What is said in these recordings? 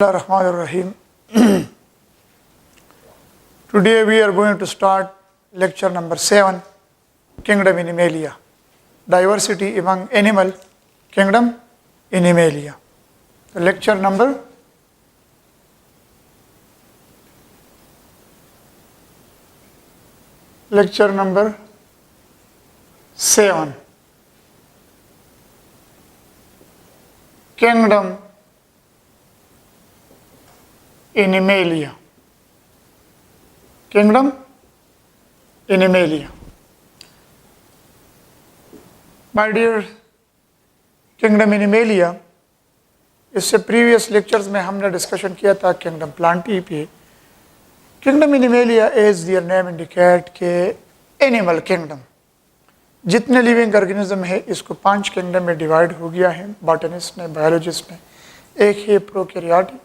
Bismillahirrahmanirrahim. Today we are going to start lecture number 7, Kingdom Animalia, Diversity among Animal Kingdom Animalia. So lecture number 7, Kingdom Animalia. Kingdom Animalia. My dear, Kingdom Animalia, इससे previous lectures में हमने discussion किया था kingdom Plantae पे. Kingdom Animalia as their name indicate के animal kingdom, जितने living organism है इसको 5 किंगडम में डिवाइड हो गया है बॉटनिस्ट ने, बायोलॉजिस्ट ने. एक है prokaryotic,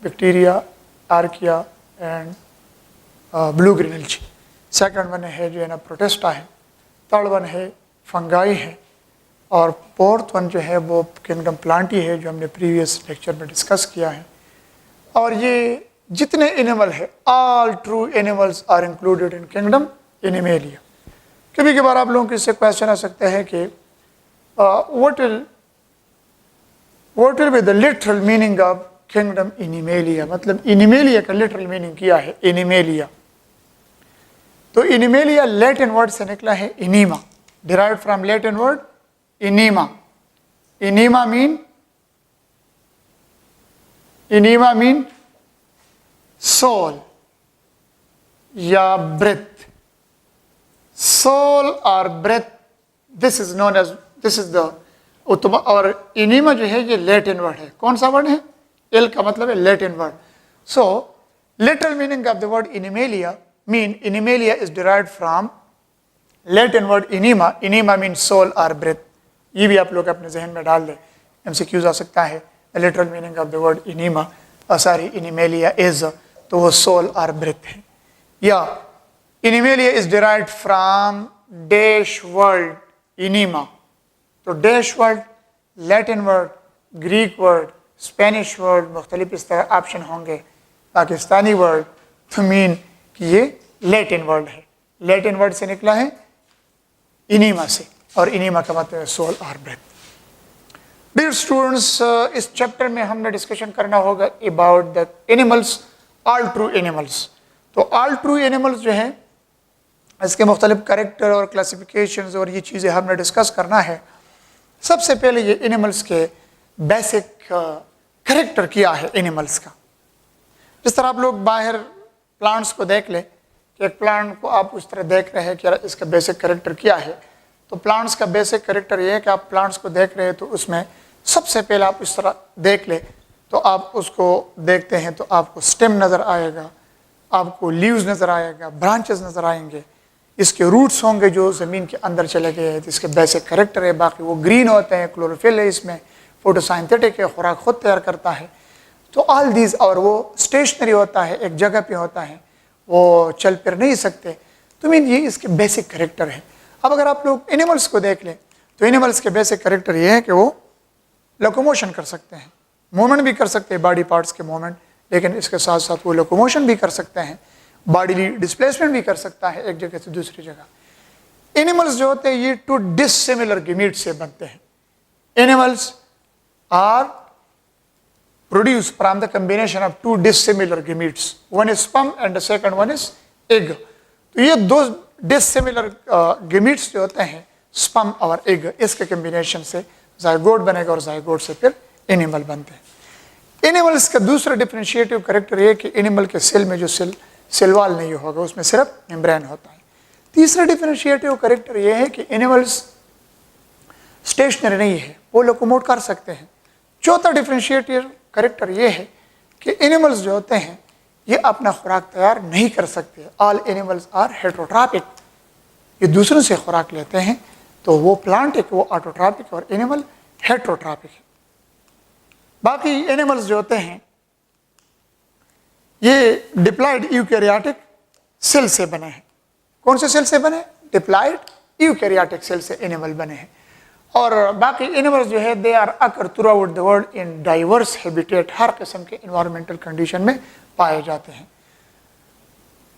bacteria, archaea and blue green algae. Second one है जो है ना प्रोटेस्टा है. थर्ड वन है फंगाई है. और फोर्थ वन जो है वो किंगडम प्लांटी है जो हमने प्रीवियस लेक्चर में डिस्कस किया है. और ये जितने एनिमल है, all true animals are included in kingdom Animalia. कभी कभार आप लोगों को इससे क्वेश्चन आ सकता है कि what will be the literal meaning of kingdom animalia. मतलब एनिमेलिया का लिटरल मीनिंग क्या है एनिमेलिया. तो एनिमेलिया लैटिन वर्ड से निकला है anima, derived from Latin word anima. Anima mean soul या ब्रेथ. सोल और breath, this is known as, this is the. और इनीमा जो है ये लैटिन वर्ड है. कौन सा वर्ड है? एल का मतलब है Latin word. So literal meaning of the word Animalia mean Animalia is derived from Latin word anima. Anima mean soul और ब्रेथ. ये भी आप लोग अपने जहन में डाल दें, एमसीक्यूज आ सकता है. Literal meaning of the word anima sorry Animalia is, तो वो सोल और ब्रेथ है. या Animalia is derived from dash word anima. तो dash word, Latin word, Greek word, Spanish word, मुख्तलिफ इस तरह ऑप्शन होंगे. पाकिस्तानी वर्ड तो मीन कि ये लैटिन वर्ड है. लैटिन वर्ड से निकला है इनीमा से, और इनीमा का मतलब है सोल और ब्रेथ. डियर स्टूडेंट्स, इस चैप्टर में हमने डिस्कशन करना होगा about the animals, all true animals. तो ऑल ट्रू एनिमल्स जो हैं इसके मुख्तलिफ कैरेक्टर और क्लासिफिकेशंस और ये चीज़ें हमने डिस्कस करना है. सबसे पहले ये एनिमल्स के बेसिक कैरेक्टर क्या है एनिमल्स का. जिस तरह आप लोग बाहर प्लांट्स को देख लें कि एक प्लांट को आप उस तरह देख रहे हैं कि इसका बेसिक कैरेक्टर क्या है. तो प्लांट्स का बेसिक कैरेक्टर ये है कि आप प्लांट्स को देख रहे हैं तो उसमें सबसे पहले आप इस तरह देख ले तो आप उसको देखते हैं तो आपको स्टेम नज़र आएगा, आपको लीव्स नज़र आएगा, ब्रांचेस नज़र आएंगे, इसके रूट्स होंगे जो ज़मीन के अंदर चले गए हैं. तो इसके बेसिक कैरेक्टर है. बाकी वो ग्रीन होते हैं, क्लोरोफिल है इसमें, फोटोसाइंथेटिक है, खुराक खुद तैयार करता है. तो ऑल दीज. और वो स्टेशनरी होता है, एक जगह पे होता है, वो चल फिर नहीं सकते. तो मीन ये इसके बेसिक कैरेक्टर है. अब अगर आप लोग एनिमल्स को देख लें तो एनिमल्स के बेसिक कैरेक्टर ये है कि वो लोकोमोशन कर सकते हैं, मूवमेंट भी कर सकते हैं, बॉडी पार्ट्स के मूवमेंट, लेकिन इसके साथ साथ वो लोकोमोशन भी कर सकते हैं, बॉडी डिस्प्लेसमेंट भी कर सकता है एक जगह से दूसरी जगह. एनिमल्स जो होते हैं ये 2 डिसिमिलर गैमीट्स से बनते हैं. Animals are produce from the combination of 2 dissimilar gametes. One is sperm and the second one is egg. तो ये 2 डिसिमिलर गैमीट्स जो होते हैं स्पर्म और एग, इसके कॉम्बिनेशन से जायगोट बनेगा और जायगोट से फिर एनिमल बनते हैं. एनिमल्स का दूसरा डिफरेंशिएटिव कैरेक्टर ये कि एनिमल के सेल में जो सेल वॉल नहीं होगा, उसमें सिर्फ मेम्ब्रेन होता है. तीसरा डिफरेंशिएटिव कैरेक्टर ये है कि एनिमल्स स्टेशनरी नहीं है, वो लोकोमोट कर सकते हैं. चौथा डिफरेंशिएटिव कैरेक्टर ये है कि एनिमल्स जो होते हैं ये अपना खुराक तैयार नहीं कर सकते. ऑल एनिमल्स आर हेटरोट्रॉपिक, ये दूसरों से खुराक लेते हैं. तो वो प्लांट एक, वो ऑटोट्रॉपिक और एनिमल हेटरोट्रॉपिक है. बाकी एनिमल्स जो होते हैं ये डिप्लॉयड यूकैरियोटिक सेल से बने हैं. कौन से सेल से बने? डिप्लॉयड यूकैरियोटिक सेल से एनिमल बने हैं. और बाकी एनिमल्स जो है they are occur throughout the world in diverse habitat, हर किस्म के इन्वायरमेंटल कंडीशन में पाए जाते हैं।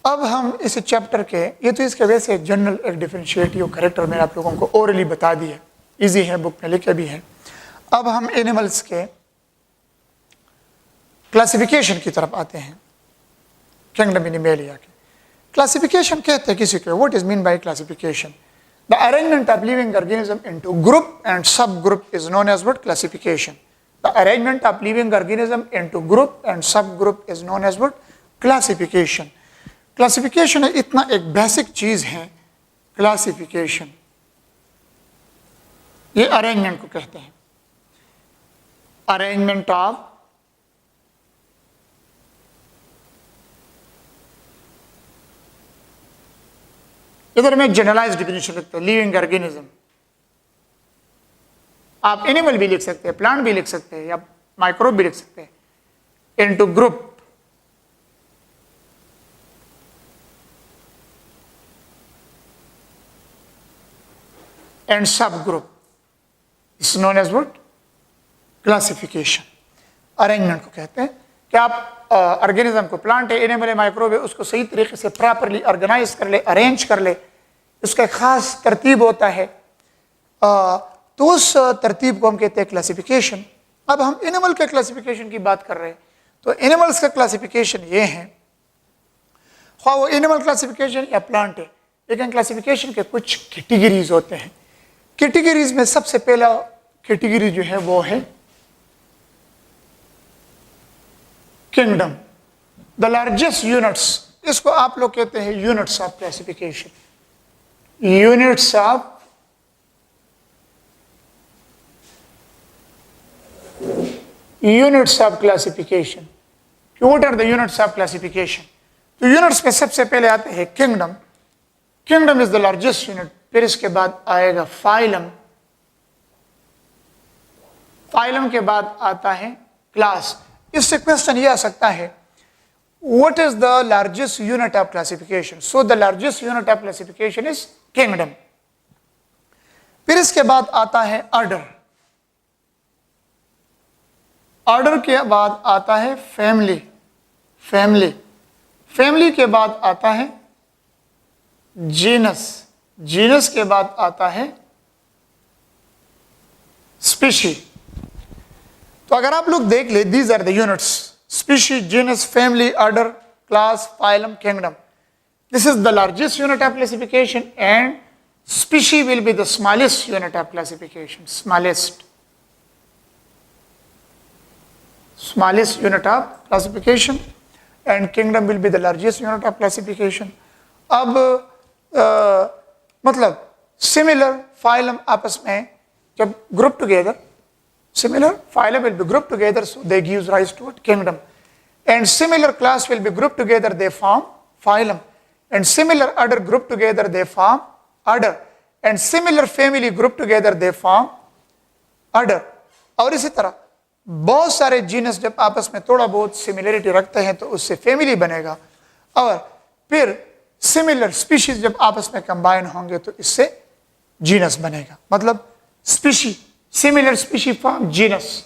अब हम इस चैप्टर के, ये तो इसके वैसे जनरल एक डिफरेंशिएटिव करेक्टर मैंने आप लोगों को ओरली बता दी है, ईजी है, बुक में लिखे भी है। अब हम एनिमल्स के क्लासिफिकेशन की तरफ आते हैं, किंगडम एनिमेलिया के। क्लासिफिकेशन कहते हैं किसी को, what is mean by classification? The arrangement of living organism into group and subgroup is known as what? Classification. The arrangement of living organism into group and subgroup is known as what? Classification. Classification इतना एक basic चीज है classification, ये arrangement को कहते हैं, arrangement of इधर में जनरलाइज डिफिनेशन लिखते हैं, लिविंग ऑर्गेनिज्म। आप एनिमल भी लिख सकते हैं, प्लांट भी लिख सकते हैं, या माइक्रोब भी लिख सकते हैं, into group and subgroup is known as what? Classification. Arrangement को कहते हैं कि आप ऑर्गेनिज्म को, प्लांट है, एनिमल है, माइक्रोब है, उसको सही तरीके से प्रॉपरली ऑर्गेनाइज कर ले, अरेंज कर ले, उसका एक खास तरतीब होता है, तो उस तरतीब को हम कहते हैं क्लासिफिकेशन। अब हम एनिमल के क्लासिफिकेशन की बात कर रहे हैं, तो एनिमल्स का क्लासिफिकेशन ये है, ख्वाह वो एनिमल क्लासिफिकेशन या प्लांट है, लेकिन क्लासिफिकेशन के कुछ कैटेगरीज होते हैं। कैटेगरीज में सबसे पहला कैटेगरी जो है वो है किंगडम, द लार्जेस्ट यूनिट्स, इसको आप लोग कहते हैं units of classification, units of classification. What are the units of classification? तो यूनिट्स में सबसे पहले आते हैं kingdom. Kingdom is the largest unit, फिर इसके बाद आएगा फाइलम, फाइलम के बाद आता है क्लास। इससे क्वेश्चन ये आ सकता है, what is the largest unit of classification? So the largest unit of classification is kingdom. फिर इसके बाद आता है ऑर्डर, ऑर्डर के बाद आता है फैमिली, फैमिली, फैमिली के बाद आता है जीनस, जीनस के बाद आता है स्पीशी। तो अगर आप लोग देख ले, these are the units, species, genus, family, order, class, phylum, kingdom. This is the largest unit of classification and species will be the smallest unit of classification, smallest unit of classification and kingdom will be the largest unit of classification. अब मतलब similar phylum आपस में जब group together, similar phylum will be grouped together, so they gives rise to a kingdom, and similar class will be grouped together, they form phylum, and similar order grouped together they form order, and similar family grouped together they form order। और इसी तरह बहुत सारे genus जब आपस में थोड़ा बहुत सिमिलरिटी रखते हैं तो उससे फैमिली बनेगा, और फिर सिमिलर स्पीशीज जब आपस में कंबाइन होंगे तो इससे जीनस बनेगा। मतलब species, similar species form genus,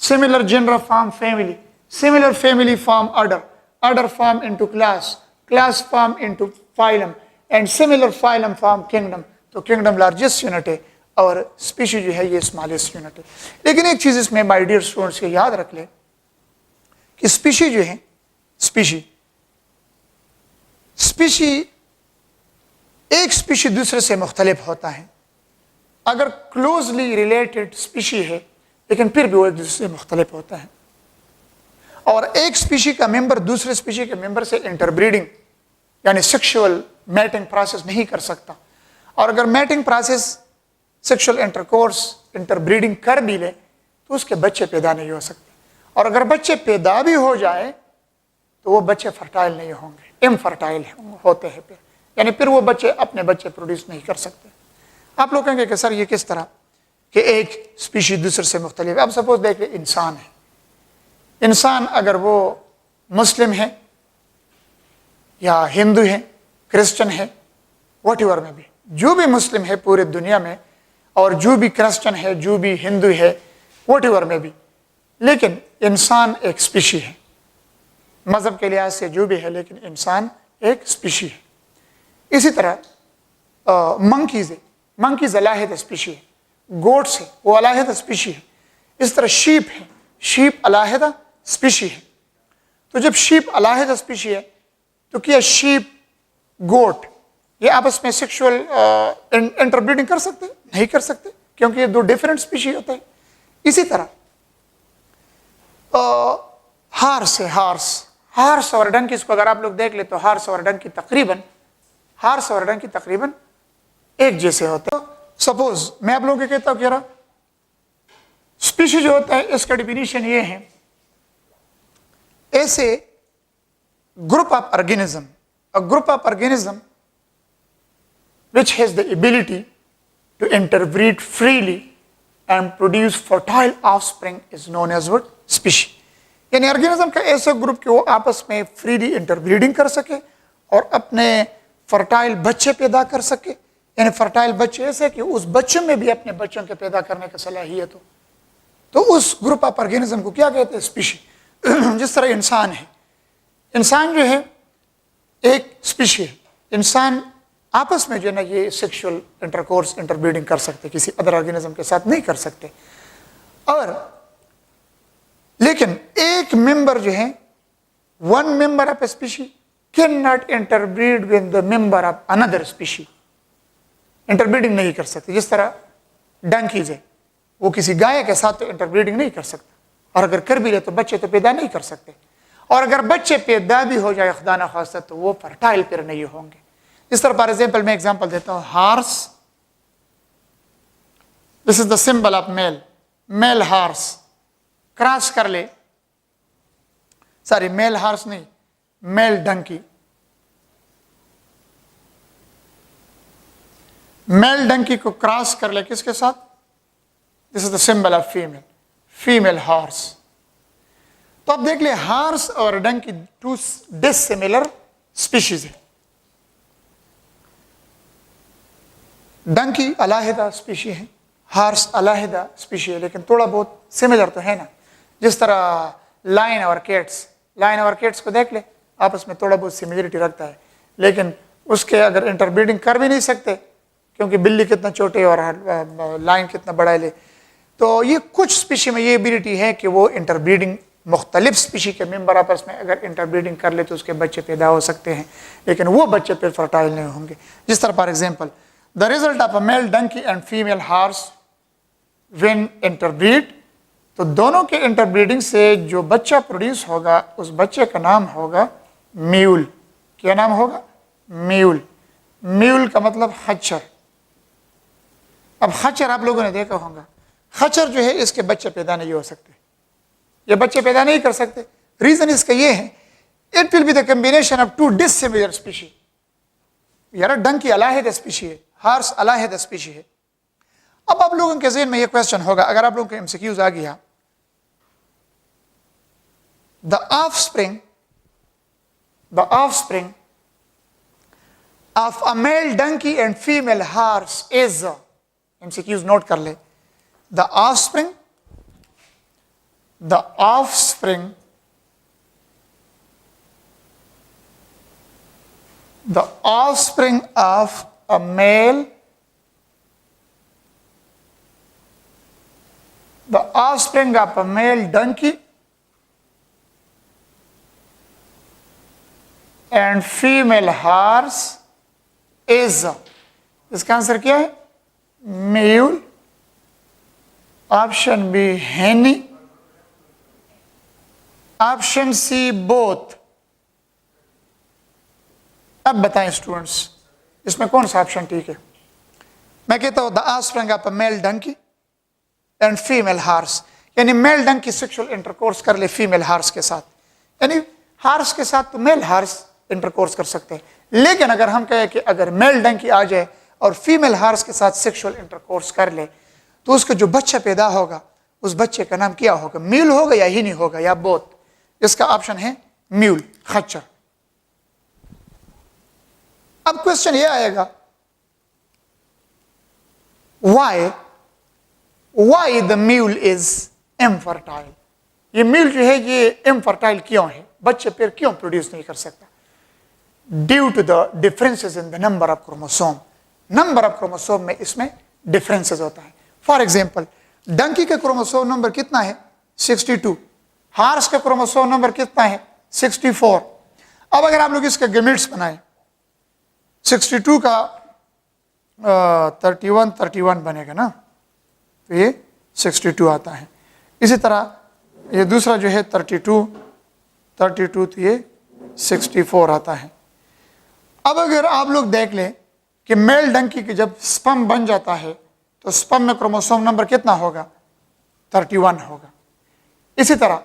similar genera form family, similar family form order, order form into class, class form into phylum, and similar phylum form kingdom. तो किंगडम लार्जेस्ट यूनिट है और species जो है ये smallest unit है। लेकिन एक चीज इसमें माय डियर स्टूडेंट्स ये याद रख ले कि स्पीशी जो है, स्पीशी एक स्पीशी दूसरे से मुख्तलिफ होता है। अगर क्लोजली रिलेटेड स्पीशी है लेकिन फिर भी वो एक दूसरे से मुख्तलिफ होता है, और एक स्पीशी का मेंबर दूसरे स्पीशी के मेंबर से इंटरब्रीडिंग यानी सेक्सुअल मैटिंग प्रोसेस नहीं कर सकता, और अगर mating process sexual intercourse interbreeding कर भी ले तो उसके बच्चे पैदा नहीं हो सकते, और अगर बच्चे पैदा भी हो जाए तो वो बच्चे फर्टाइल नहीं होंगे, इनफर्टाइल होते हैं फिर, यानी फिर वो बच्चे अपने बच्चे प्रोड्यूस नहीं कर सकते। आप लोग कहेंगे कि सर ये किस तरह कि एक स्पीशी दूसरे से मुख्तलिफ है। अब सपोज देखिए इंसान है, इंसान अगर वो मुस्लिम है या हिंदू है, क्रिश्चियन है, वॉट एवर में भी, जो भी मुस्लिम है पूरे दुनिया में, और जो भी क्रिश्चियन है, जो भी हिंदू है, वट एवर में भी, लेकिन इंसान एक स्पीशी है। मज़हब के लिहाज से जो भी है, लेकिन इंसान एक स्पीशी है। इसी तरह मंकीज़ है, मंकीज़ अलहदा स्पीशी है। गोट्स है, वो अलहदा स्पीशी है। इस तरह शीप है, शीप अलहदा स्पीशी है। तो जब शीप अलहदा स्पीशी है तो क्या शीप गोट ये आपस में सेक्सुअल इंटरब्रीडिंग कर सकते? नहीं कर सकते, क्योंकि ये दो डिफरेंट स्पीशी होते हैं। इसी तरह हार्स है, हार्स और डंकीज को अगर आप लोग देख ले तो हार्स और डंकी तकरीबन एक जैसे होते हैं। सपोज मैं आप लोगों को कहता हूं कि यार स्पीशी जो होता है इसका डिफिनीशन ये है, ऐसे group of organism, a group of organism which has the ability to interbreed freely and produce fertile offspring is known as what? Species. यानी ऑर्गेनिज्म का ऐसा ग्रुप कि वो आपस में फ्रीली इंटरब्रीडिंग कर सके और अपने फर्टाइल बच्चे पैदा कर सके। यानी फर्टाइल बच्चे ऐसे कि उस बच्चे में भी अपने बच्चों के पैदा करने की सलाहियत हो, तो उस ग्रुप ऑफ ऑर्गेनिज्म को क्या कहते हैं? स्पीशी। जिस तरह इंसान है, इंसान जो है एक स्पीशी है। इंसान आपस में जो है ना ये सेक्सुअल इंटरकोर्स, इंटरब्रीडिंग कर सकते, किसी अदर ऑर्गेनिज्म के साथ नहीं कर सकते। और लेकिन एक मेंबर जो है, one member of A species can not interbreed with the member of another species. Interbreeding नहीं कर सकते। जिस तरह डंकीज है, वो किसी गाय के साथ तो इंटरब्रीडिंग नहीं कर सकता, और अगर कर भी ले तो बच्चे तो पैदा नहीं कर सकते। और अगर बच्चे पैदा भी हो जाए खुदा ना खास्ता तो वो फर्टाइल फिर नहीं होंगे। इस तरह फॉर एग्जाम्पल मैं एग्जाम्पल देता हूं, horse, this is the symbol of male, male horse cross कर ले, सॉरी मेल हार्स नहीं, मेल डंकी, मेल डंकी को क्रॉस कर ले किसके साथ? This is the symbol of female, female horse. तो आप देख ले हार्स और डंकी टू डिसिमिलर स्पीशीज है। डंकी अलहदा स्पीशी है, हार्स अलहदा स्पीशी है, लेकिन थोड़ा बहुत सिमिलर तो है ना। जिस तरह लाइन और कैट्स को देख ले, आपस में थोड़ा बहुत सिमिलरिटी रखता है, लेकिन उसके अगर इंटरब्रीडिंग कर भी नहीं सकते, क्योंकि बिल्ली कितना छोटे और लाइन कितना बड़ा ले। तो ये कुछ स्पीशी में ये एबिलिटी है कि वो इंटरब्रीडिंग, मुख्तलिफ स्पीशी के मेंबर आपस में अगर इंटरब्रीडिंग कर ले तो उसके बच्चे पैदा हो सकते हैं, लेकिन वो बच्चे फिर फर्टाइल नहीं होंगे। जिस तरह for example the result of a male donkey and female horse when interbreed, तो दोनों के इंटरब्रीडिंग से जो बच्चा प्रोड्यूस होगा उस बच्चे का नाम होगा म्यूल। क्या नाम होगा? म्यूल। म्यूल का मतलब खच्चर। अब खच्चर आप लोगों ने देखा होगा, खच्चर जो है इसके बच्चे पैदा नहीं हो सकते, ये बच्चे पैदा नहीं कर सकते। रीजन इसका ये है, it will be the combination of to dissimilar species. यार डंकी अलहदा स्पीशी है, हार्स अलहदा स्पीशी है। अब आप लोगों के ज़हन में ये क्वेश्चन होगा, अगर आप लोगों के एमसीक्यूज आ गया, the offspring of a male donkey and female horse is, MCQs note कर ले, the offspring of a male, the offspring of a male donkey and female horse is, इसका आंसर क्या है? म्यूल। ऑप्शन बी हेनी, option C both. अब बताएं students, इसमें कौन सा ऑप्शन ठीक है? मैं कहता हूं the offspring of a male donkey and female horse, यानी मेल डंकी सेक्सुअल इंटरकोर्स कर ले फीमेल हार्स के साथ, यानी हार्स के साथ तो मेल हार्स इंटरकोर्स कर सकते हैं। लेकिन अगर हम कहें कि अगर मेल डंकी आ जाए और फीमेल हार्स के साथ सेक्सुअल इंटरकोर्स कर ले तो उसका जो बच्चा पैदा होगा उस बच्चे का नाम क्या होगा? म्यूल होगा या ही नहीं होगा या बोथ? इसका ऑप्शन है म्यूल, खच्चर। अब क्वेश्चन ये आएगा, why the mule is infertile. ये म्यूल जो है ये इनफर्टाइल क्यों है, बच्चे फिर क्यों प्रोड्यूस नहीं कर सकता? Due to the differences in the number of chromosome. Number of chromosome में इसमें डिफरेंसेस होता है. फॉर एग्जांपल, डंकी का क्रोमोसोम नंबर कितना है? 62. हार्स का क्रोमोसोम नंबर कितना है? 64. अब अगर आप लोग इसका गेमेट्स बनाए, 62 का 31 बनेगा ना, तो ये 62 आता है. इसी तरह ये दूसरा जो है 32 तो ये 64 आता है. अब अगर आप लोग देख लें कि मेल डंकी की जब स्पर्म बन जाता है तो स्पर्म में क्रोमोसोम नंबर कितना होगा? 31 होगा. इसी तरह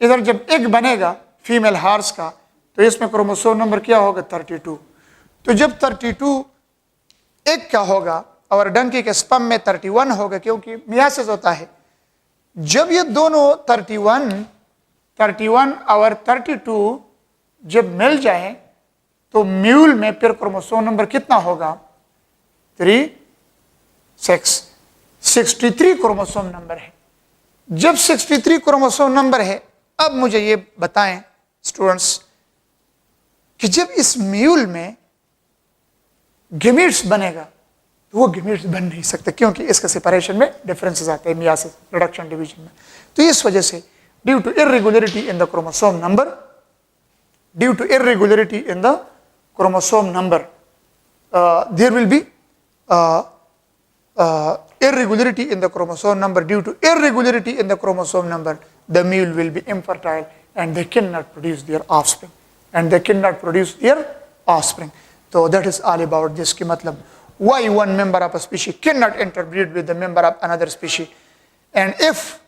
इधर जब एग बनेगा फीमेल हार्स का तो इसमें क्रोमोसोम नंबर क्या होगा? 32. तो जब 32 एग का होगा और डंकी के स्पर्म में 31 होगा, क्योंकि मियासिस होता है. जब ये दोनों 31 और 32 जब मिल जाए तो म्यूल में फिर क्रोमोसोम नंबर कितना होगा? 63 क्रोमोसोम नंबर है. जब 63 क्रोमोसोम नंबर है, अब मुझे ये बताएं स्टूडेंट्स कि जब इस म्यूल में गेमीट्स बनेगा तो वो गेमीट्स बन नहीं सकते, क्योंकि इसका सेपरेशन में डिफरेंसेस आते हैं मियासिस, रिडक्शन, डिवीजन में. तो इस वजह से due to irregularity in the chromosome number, there will be irregularity in the chromosome number. Due to irregularity in the chromosome number, the male will be infertile and they cannot produce their offspring. So that is all about this. कि मतलब why one member of a species cannot interbreed with the member of another species, and if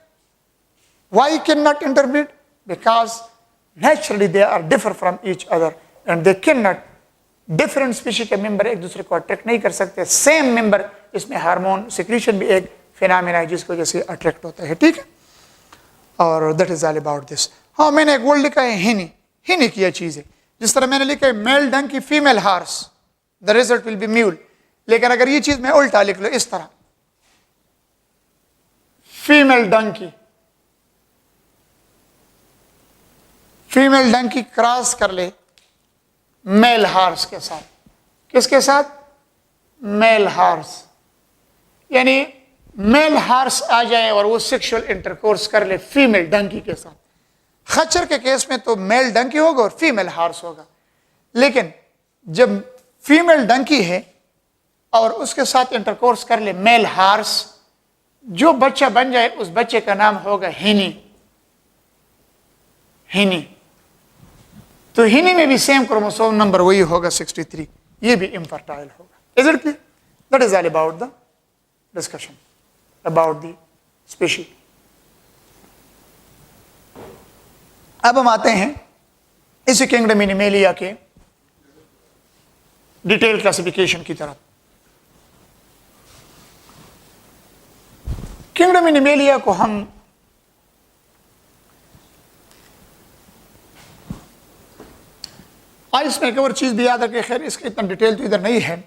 why cannot interbreed? Because naturally they are differ from each other and they cannot, different species के member एक दूसरे को attract नहीं कर सकते. Same member, इसमें hormone secretion भी एक फिनोमेना है जिसकी वजह से अट्रैक्ट होता है. ठीक है, और that is all about this. हाँ, मैंने एक वर्ड लिखा है हिनी की यह चीज़ है. जिस तरह मैंने लिखा है male donkey female horse, the result will be mule. लेकिन अगर ये चीज़ मैं उल्टा लिख लो इस तरह, फीमेल डंकी क्रॉस कर ले मेल हार्स के साथ. किसके साथ? Male horse. यानी मेल हार्स आ जाए और वो सेक्सुअल इंटरकोर्स कर ले फीमेल डंकी के साथ. खच्चर के केस में तो मेल डंकी होगा और फीमेल हार्स होगा. लेकिन जब फीमेल डंकी है और उसके साथ इंटरकोर्स कर ले मेल हार्स, जो बच्चा बन जाए उस बच्चे का नाम होगा हिनी. तो हिनी में भी सेम क्रोमोसोम नंबर वही होगा 63. ये भी इनफर्टाइल होगा. Is it clear? That is all about the discussion about the species. अब हम आते हैं इसी किंगडम एनिमेलिया के डिटेल क्लासिफिकेशन की तरफ. किंगडम एनिमेलिया को हम इसमें एक और चीज़ भी याद रखें, खैर इसका इतना डिटेल तो इधर नहीं है.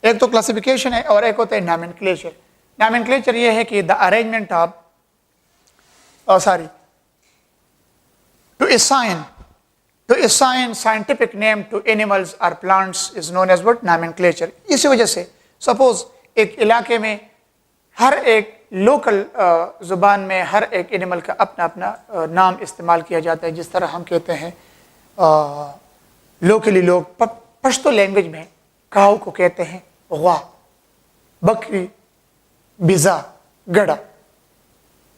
एक तो क्लासिफिकेशन है और एक होता है नॉमेनक्लेचर. नॉमेनक्लेचर ये है कि the arrangement of to assign scientific name to animals or plants is known as what? Nomenclature. इसी वजह से सपोज एक इलाके में हर एक लोकल ज़ुबान में हर एक एनिमल का अपना अपना नाम इस्तेमाल किया जाता है. जिस तरह हम कहते हैं लोकली लोग पश्तो लैंग्वेज में काऊ को कहते हैं वा, बकरी बिजा, गड़ा.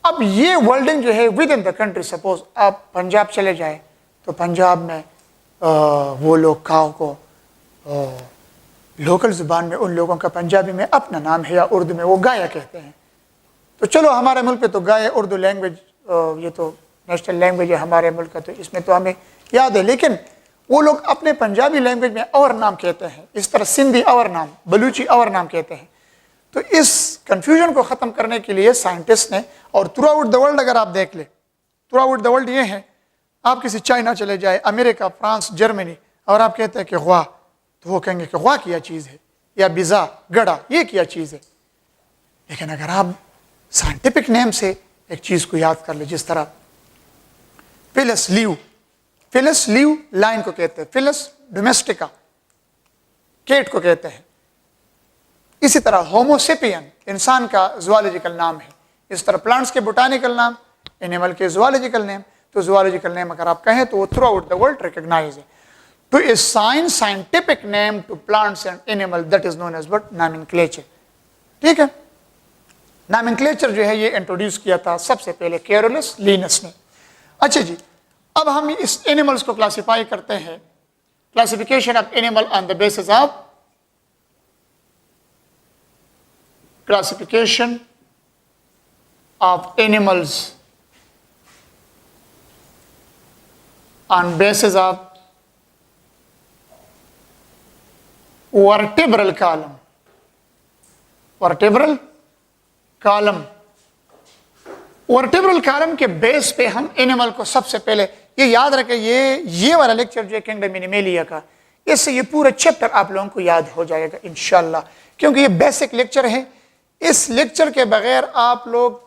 अब ये वर्डिंग जो है with in the country, suppose आप पंजाब चले जाए तो पंजाब में वो लोग काऊ को लोकल ज़ुबान में उन लोगों का पंजाबी में अपना नाम है, या उर्दू में वो गाया कहते हैं. तो चलो हमारे मुल्क पे तो गाया उर्दू लैंग्वेज ये तो नेशनल लैंग्वेज है हमारे मुल्क का, तो इसमें तो हमें याद है. लेकिन वो लोग अपने पंजाबी लैंग्वेज में और नाम कहते हैं. इस तरह सिंधी और नाम, बलूची और नाम कहते हैं. तो इस कंफ्यूजन को ख़त्म करने के लिए साइंटिस्ट ने, और थ्रू आउट द वर्ल्ड अगर आप देख ले, थ्रू आउट द वर्ल्ड ये है, आप किसी चाइना चले जाए, अमेरिका, फ्रांस, जर्मनी, और आप कहते हैं कि ख्वा, तो वो कहेंगे कि ख्वा क्या चीज़ है, या बिज़ा, गड़ा, ये क्या चीज़ है. लेकिन अगर आप साइंटिफिक नेम से एक चीज को याद कर ले, जिस तरह फिलस ल्यू लाइन को कहते हैं, फिलस डोमेस्टिका केट को कहते हैं। इसी तरह होमोसेपियन इंसान का ज़ुआलॉजिकल नाम है। इस तरह प्लांट्स के बोटानिकल नाम, एनिमल के ज़ुआलॉजिकल नेम। तो ज़ुआलॉजिकल नेम अगर आप कहें तो वो throughout the world recognise है। To assign scientific name to plants and animal, that is known as what? Nomenclature। ठीक है, नॉमेनक्लेचर जो है ये इंट्रोड्यूस किया था सबसे पहले कैरोलस लिनस ने। अच्छा जी, अब हम इस एनिमल्स को क्लासिफाई करते हैं। Classification of animal on the basis of classification of animals on basis of vertebral column। Vertebral column के बेस पे हम एनिमल को सबसे पहले, ये याद रखें, ये वाला लेक्चर जो है किंगडम एनिमेलिया का, इससे ये पूरा चैप्टर आप लोगों को याद हो जाएगा इंशाल्लाह, क्योंकि ये बेसिक लेक्चर है। इस लेक्चर के बगैर आप लोग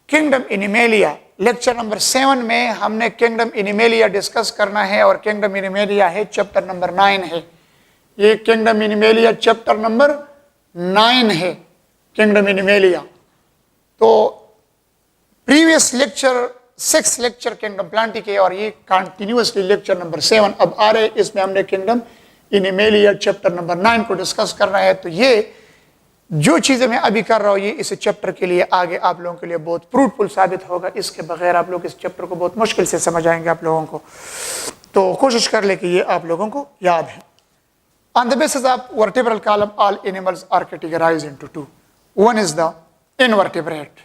किंगडम एनिमेलिया लेक्चर नंबर 7 में हमने किंगडम एनिमेलिया डिस्कस करना है, और किंगडम एनिमेलिया है चैप्टर नंबर 9 है। ये किंगडम एनिमेलिया चैप्टर नंबर 9 है, किंगडम एनिमेलिया। तो previous lecture 6 lecture kingdom Plantae के, और ये कंटिन्यूअसली लेक्चर नंबर 7 अब आ रहे, इसमें हमने किंगडम एनिमेलिया चैप्टर नंबर 9 को डिस्कस करना है। तो ये जो चीज़ें मैं अभी कर रहा हूँ, ये इस चैप्टर के लिए आगे आप लोगों के लिए बहुत फ्रूटफुल साबित होगा। इसके बगैर आप लोग इस चैप्टर को बहुत मुश्किल से समझ आएंगे आप लोगों को। तो कोशिश कर ले कि ये आप लोगों को याद है। On the basis of vertebral column, all animals are categorized into two. One is the invertebrate.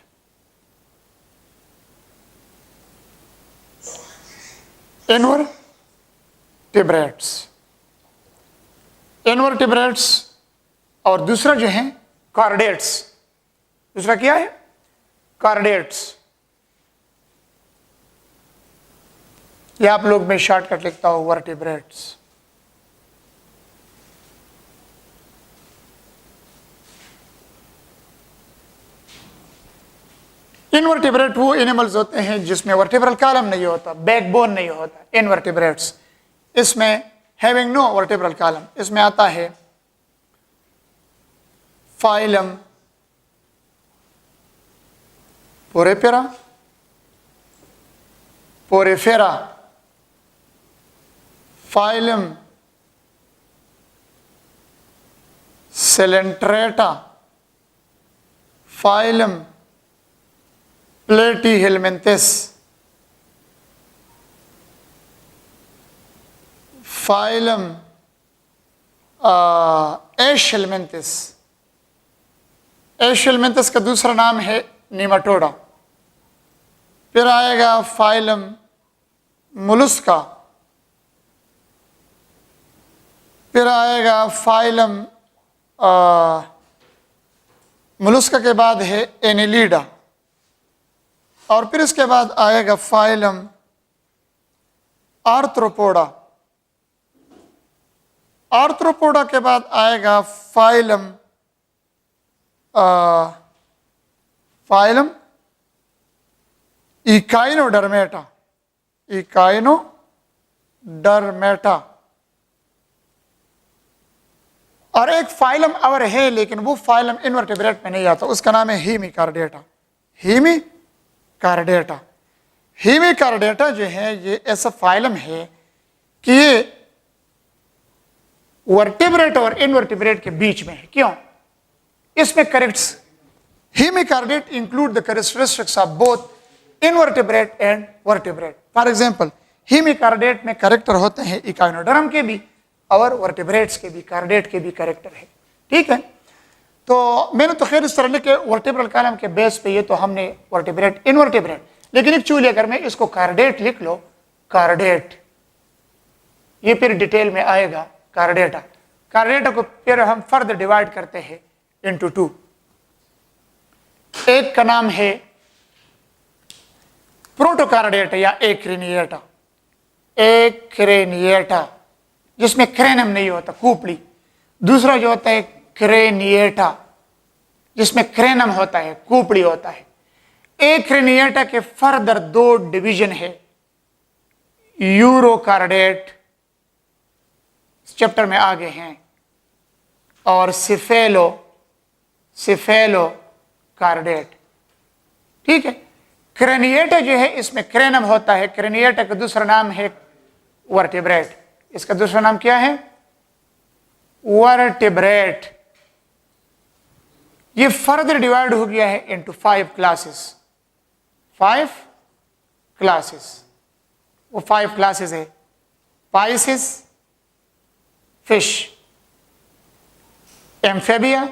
Invertebrates और दूसरा जो है कॉर्डेट्स। दूसरा क्या है? कॉर्डेट्स। ये आप लोग मैं शॉर्टकट लिखता हूं, वर्टिब्रेट्स। इनवर्टिब्रेट वो एनिमल्स होते हैं जिसमें वर्टिब्रल कॉलम नहीं होता, बैकबोन नहीं होता, इनवर्टिब्रेट्स। इसमें हैविंग नो वर्टिब्रल कॉलम, इसमें आता है phylum Porifera, phylum Coelenterata, phylum Platyhelminthes, phylum Aschelminthes. Aschelminthes का दूसरा नाम है निमाटोडा। फिर आएगा फाइलम मोलुस्का, फिर आएगा फाइलम मोलुस्का के बाद है एनिलीडा, और फिर इसके बाद आएगा फाइलम आर्थ्रोपोडा। आर्थ्रोपोडा के बाद आएगा फाइलम इकाइनोडर्मेटा, और एक फाइलम और है, लेकिन वो फाइलम इनवर्टिब्रेट में नहीं आता, उसका नाम है हीमिकार्डेटा। हीमिकार्डेटा जो है ये ऐसा फाइलम है कि ये वर्टिब्रेट और इनवर्टिब्रेट के बीच में है। क्यों? इसमें characters hemichordate include the characteristics of both invertebrate and vertebrate. For example, hemichordate में करेक्टर होते हैं इकाइनोडर्म के भी और वर्टिब्रेट्स के भी, कार्डेट के भी करेक्टर है। ठीक है, तो मैंने तो खैर इस तरह लिखे वर्टिब्रल कॉलम के बेस पे, ये तो हमने वर्टिब्रेट इनवर्टिब्रेट, लेकिन एक्चुअली अगर मैं इसको कार्डेट लिख लो, कार्डेट, ये फिर डिटेल में आएगा कार्डेटा। कार्डेटा को फिर हम फर्दर डिवाइड करते हैं इनटू 2। एक का नाम है प्रोटोकार्डेटा या एक्रेनिएटा, जिसमें क्रेनम नहीं होता, कूपली। दूसरा जो होता है क्रेनिएटा, जिसमें क्रेनम होता है, खोपड़ी होता है। एक्रैनिएटा के फर्दर 2 डिवीजन है, यूरोकार्डेट चैप्टर में आगे हैं, और सिफेलोकार्डेट। ठीक है। क्रेनिएटा जो है इसमें क्रेनम होता है। क्रेनिएटा का दूसरा नाम है वर्टिब्रेट। इसका दूसरा नाम क्या है? वर्टिब्रेट। ये फर्दर डिवाइड हो गया है इनटू 5 क्लासेस। 5 क्लासेस। वो 5 क्लासेस है, पाइसिस, फिश, एम्फेबिया,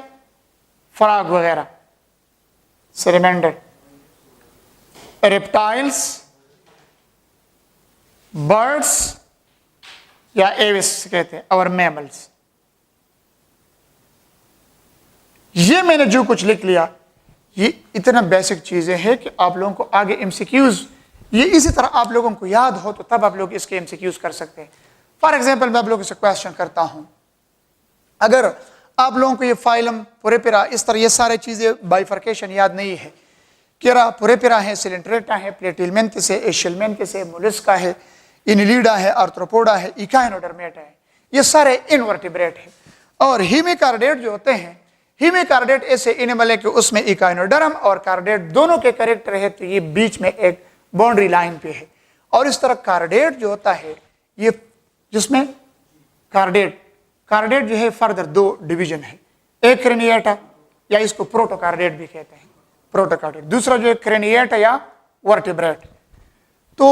फ्रॉग वगैरह, सैलमेंडर, रेप्टाइल्स, बर्ड्स या एविस कहते हैं, और मैमल्स। ये मैंने जो कुछ लिख लिया, ये इतना बेसिक चीजें हैं कि आप लोगों को आगे एमसीक्यूज, ये इसी तरह आप लोगों को याद हो तो तब आप लोग इसके एमसीक्यूज कर सकते हैं। फॉर एग्जाम्पल मैं आप लोगों से क्वेश्चन करता हूं, अगर आप लोगों को ये फाइलम, पुरेपिरा, इस तरह ये सारे चीजें बाइफर्केशन याद नहीं है, केरा, पुरेपिरा है, सिलेंट्रेटा है, प्लेटिलमेंथिस है, एशियलमेंथिस है, मोलस्का है, इनिलीडा है, आर्थ्रोपोडा है, इकाइनोडर्मेटा है, ये सारे इनवर्टिब्रेट है। और हीमिकार्डेट जो होते हैं, हीमिकार्डेट ऐसे एनिमल है कि उसमें इकाइनोडर्म और कार्डेट दोनों के कैरेक्टर है, तो ये बीच में एक बाउंड्री लाइन पे है। और इस तरह कार्डेट जो होता है, ये जिसमें कार्डेट जो है फर्दर 2 डिवीजन है, एक क्रेनिएटा या इसको प्रोटोकार्डेट भी कहते हैं, प्रोटोकार्डेट। दूसरा जो है क्रेनिएटा या वर्टिब्रेट। तो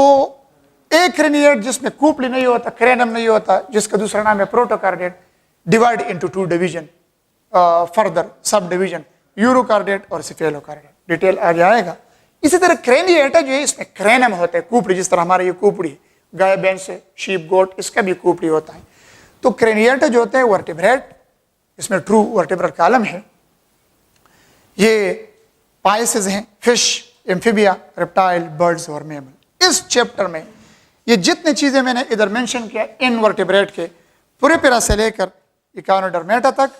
एक क्रेनिएट जिसमें खोपड़ी नहीं होता, क्रेनम नहीं होता, जिसका दूसरा नाम है protochordate, divide into 2 division, further subdivision, urochordate और सिफेलोकार्डेट। डिटेल आगे आएगा। इसी तरह क्रेनिएटा जो है इसमें क्रेनम होता है, खोपड़ी, जिस तरह हमारे ये खोपड़ी गाय, भैंस, शीप, गोट, इसका भी खोपड़ी होता है। तो क्रेनिएटा जो होता है वर्टिब्रेट, इसमें ट्रू वर्टिब्रल कॉलम है। ये पाइसेस हैं, फिश, एम्फीबिया, रेप्टाइल, बर्ड्स और मैमल। इस चैप्टर में ये जितनी चीजें मैंने इधर मेंशन किया इनवर्टिब्रेट के, पुरेपिरा से लेकर इकाइनोडर्मेटा तक,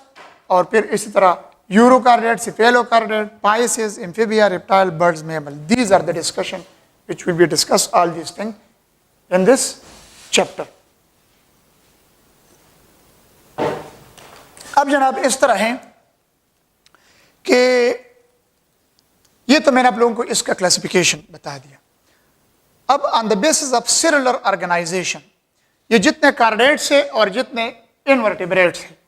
और फिर इसी तरह urochordate, cephalochordate, Pisces, Amphibia, reptile, birds, mammal, these are the discussion which will be discuss all these thing in this chapter. अब जनाब इस तरह है कि ये तो मैंने आप लोगों को इसका क्लासिफिकेशन बता दिया। अब on the basis of cellular organisation, ये जितने कार्डेट्स है और जितने इनवर्टिब्रेट्स है,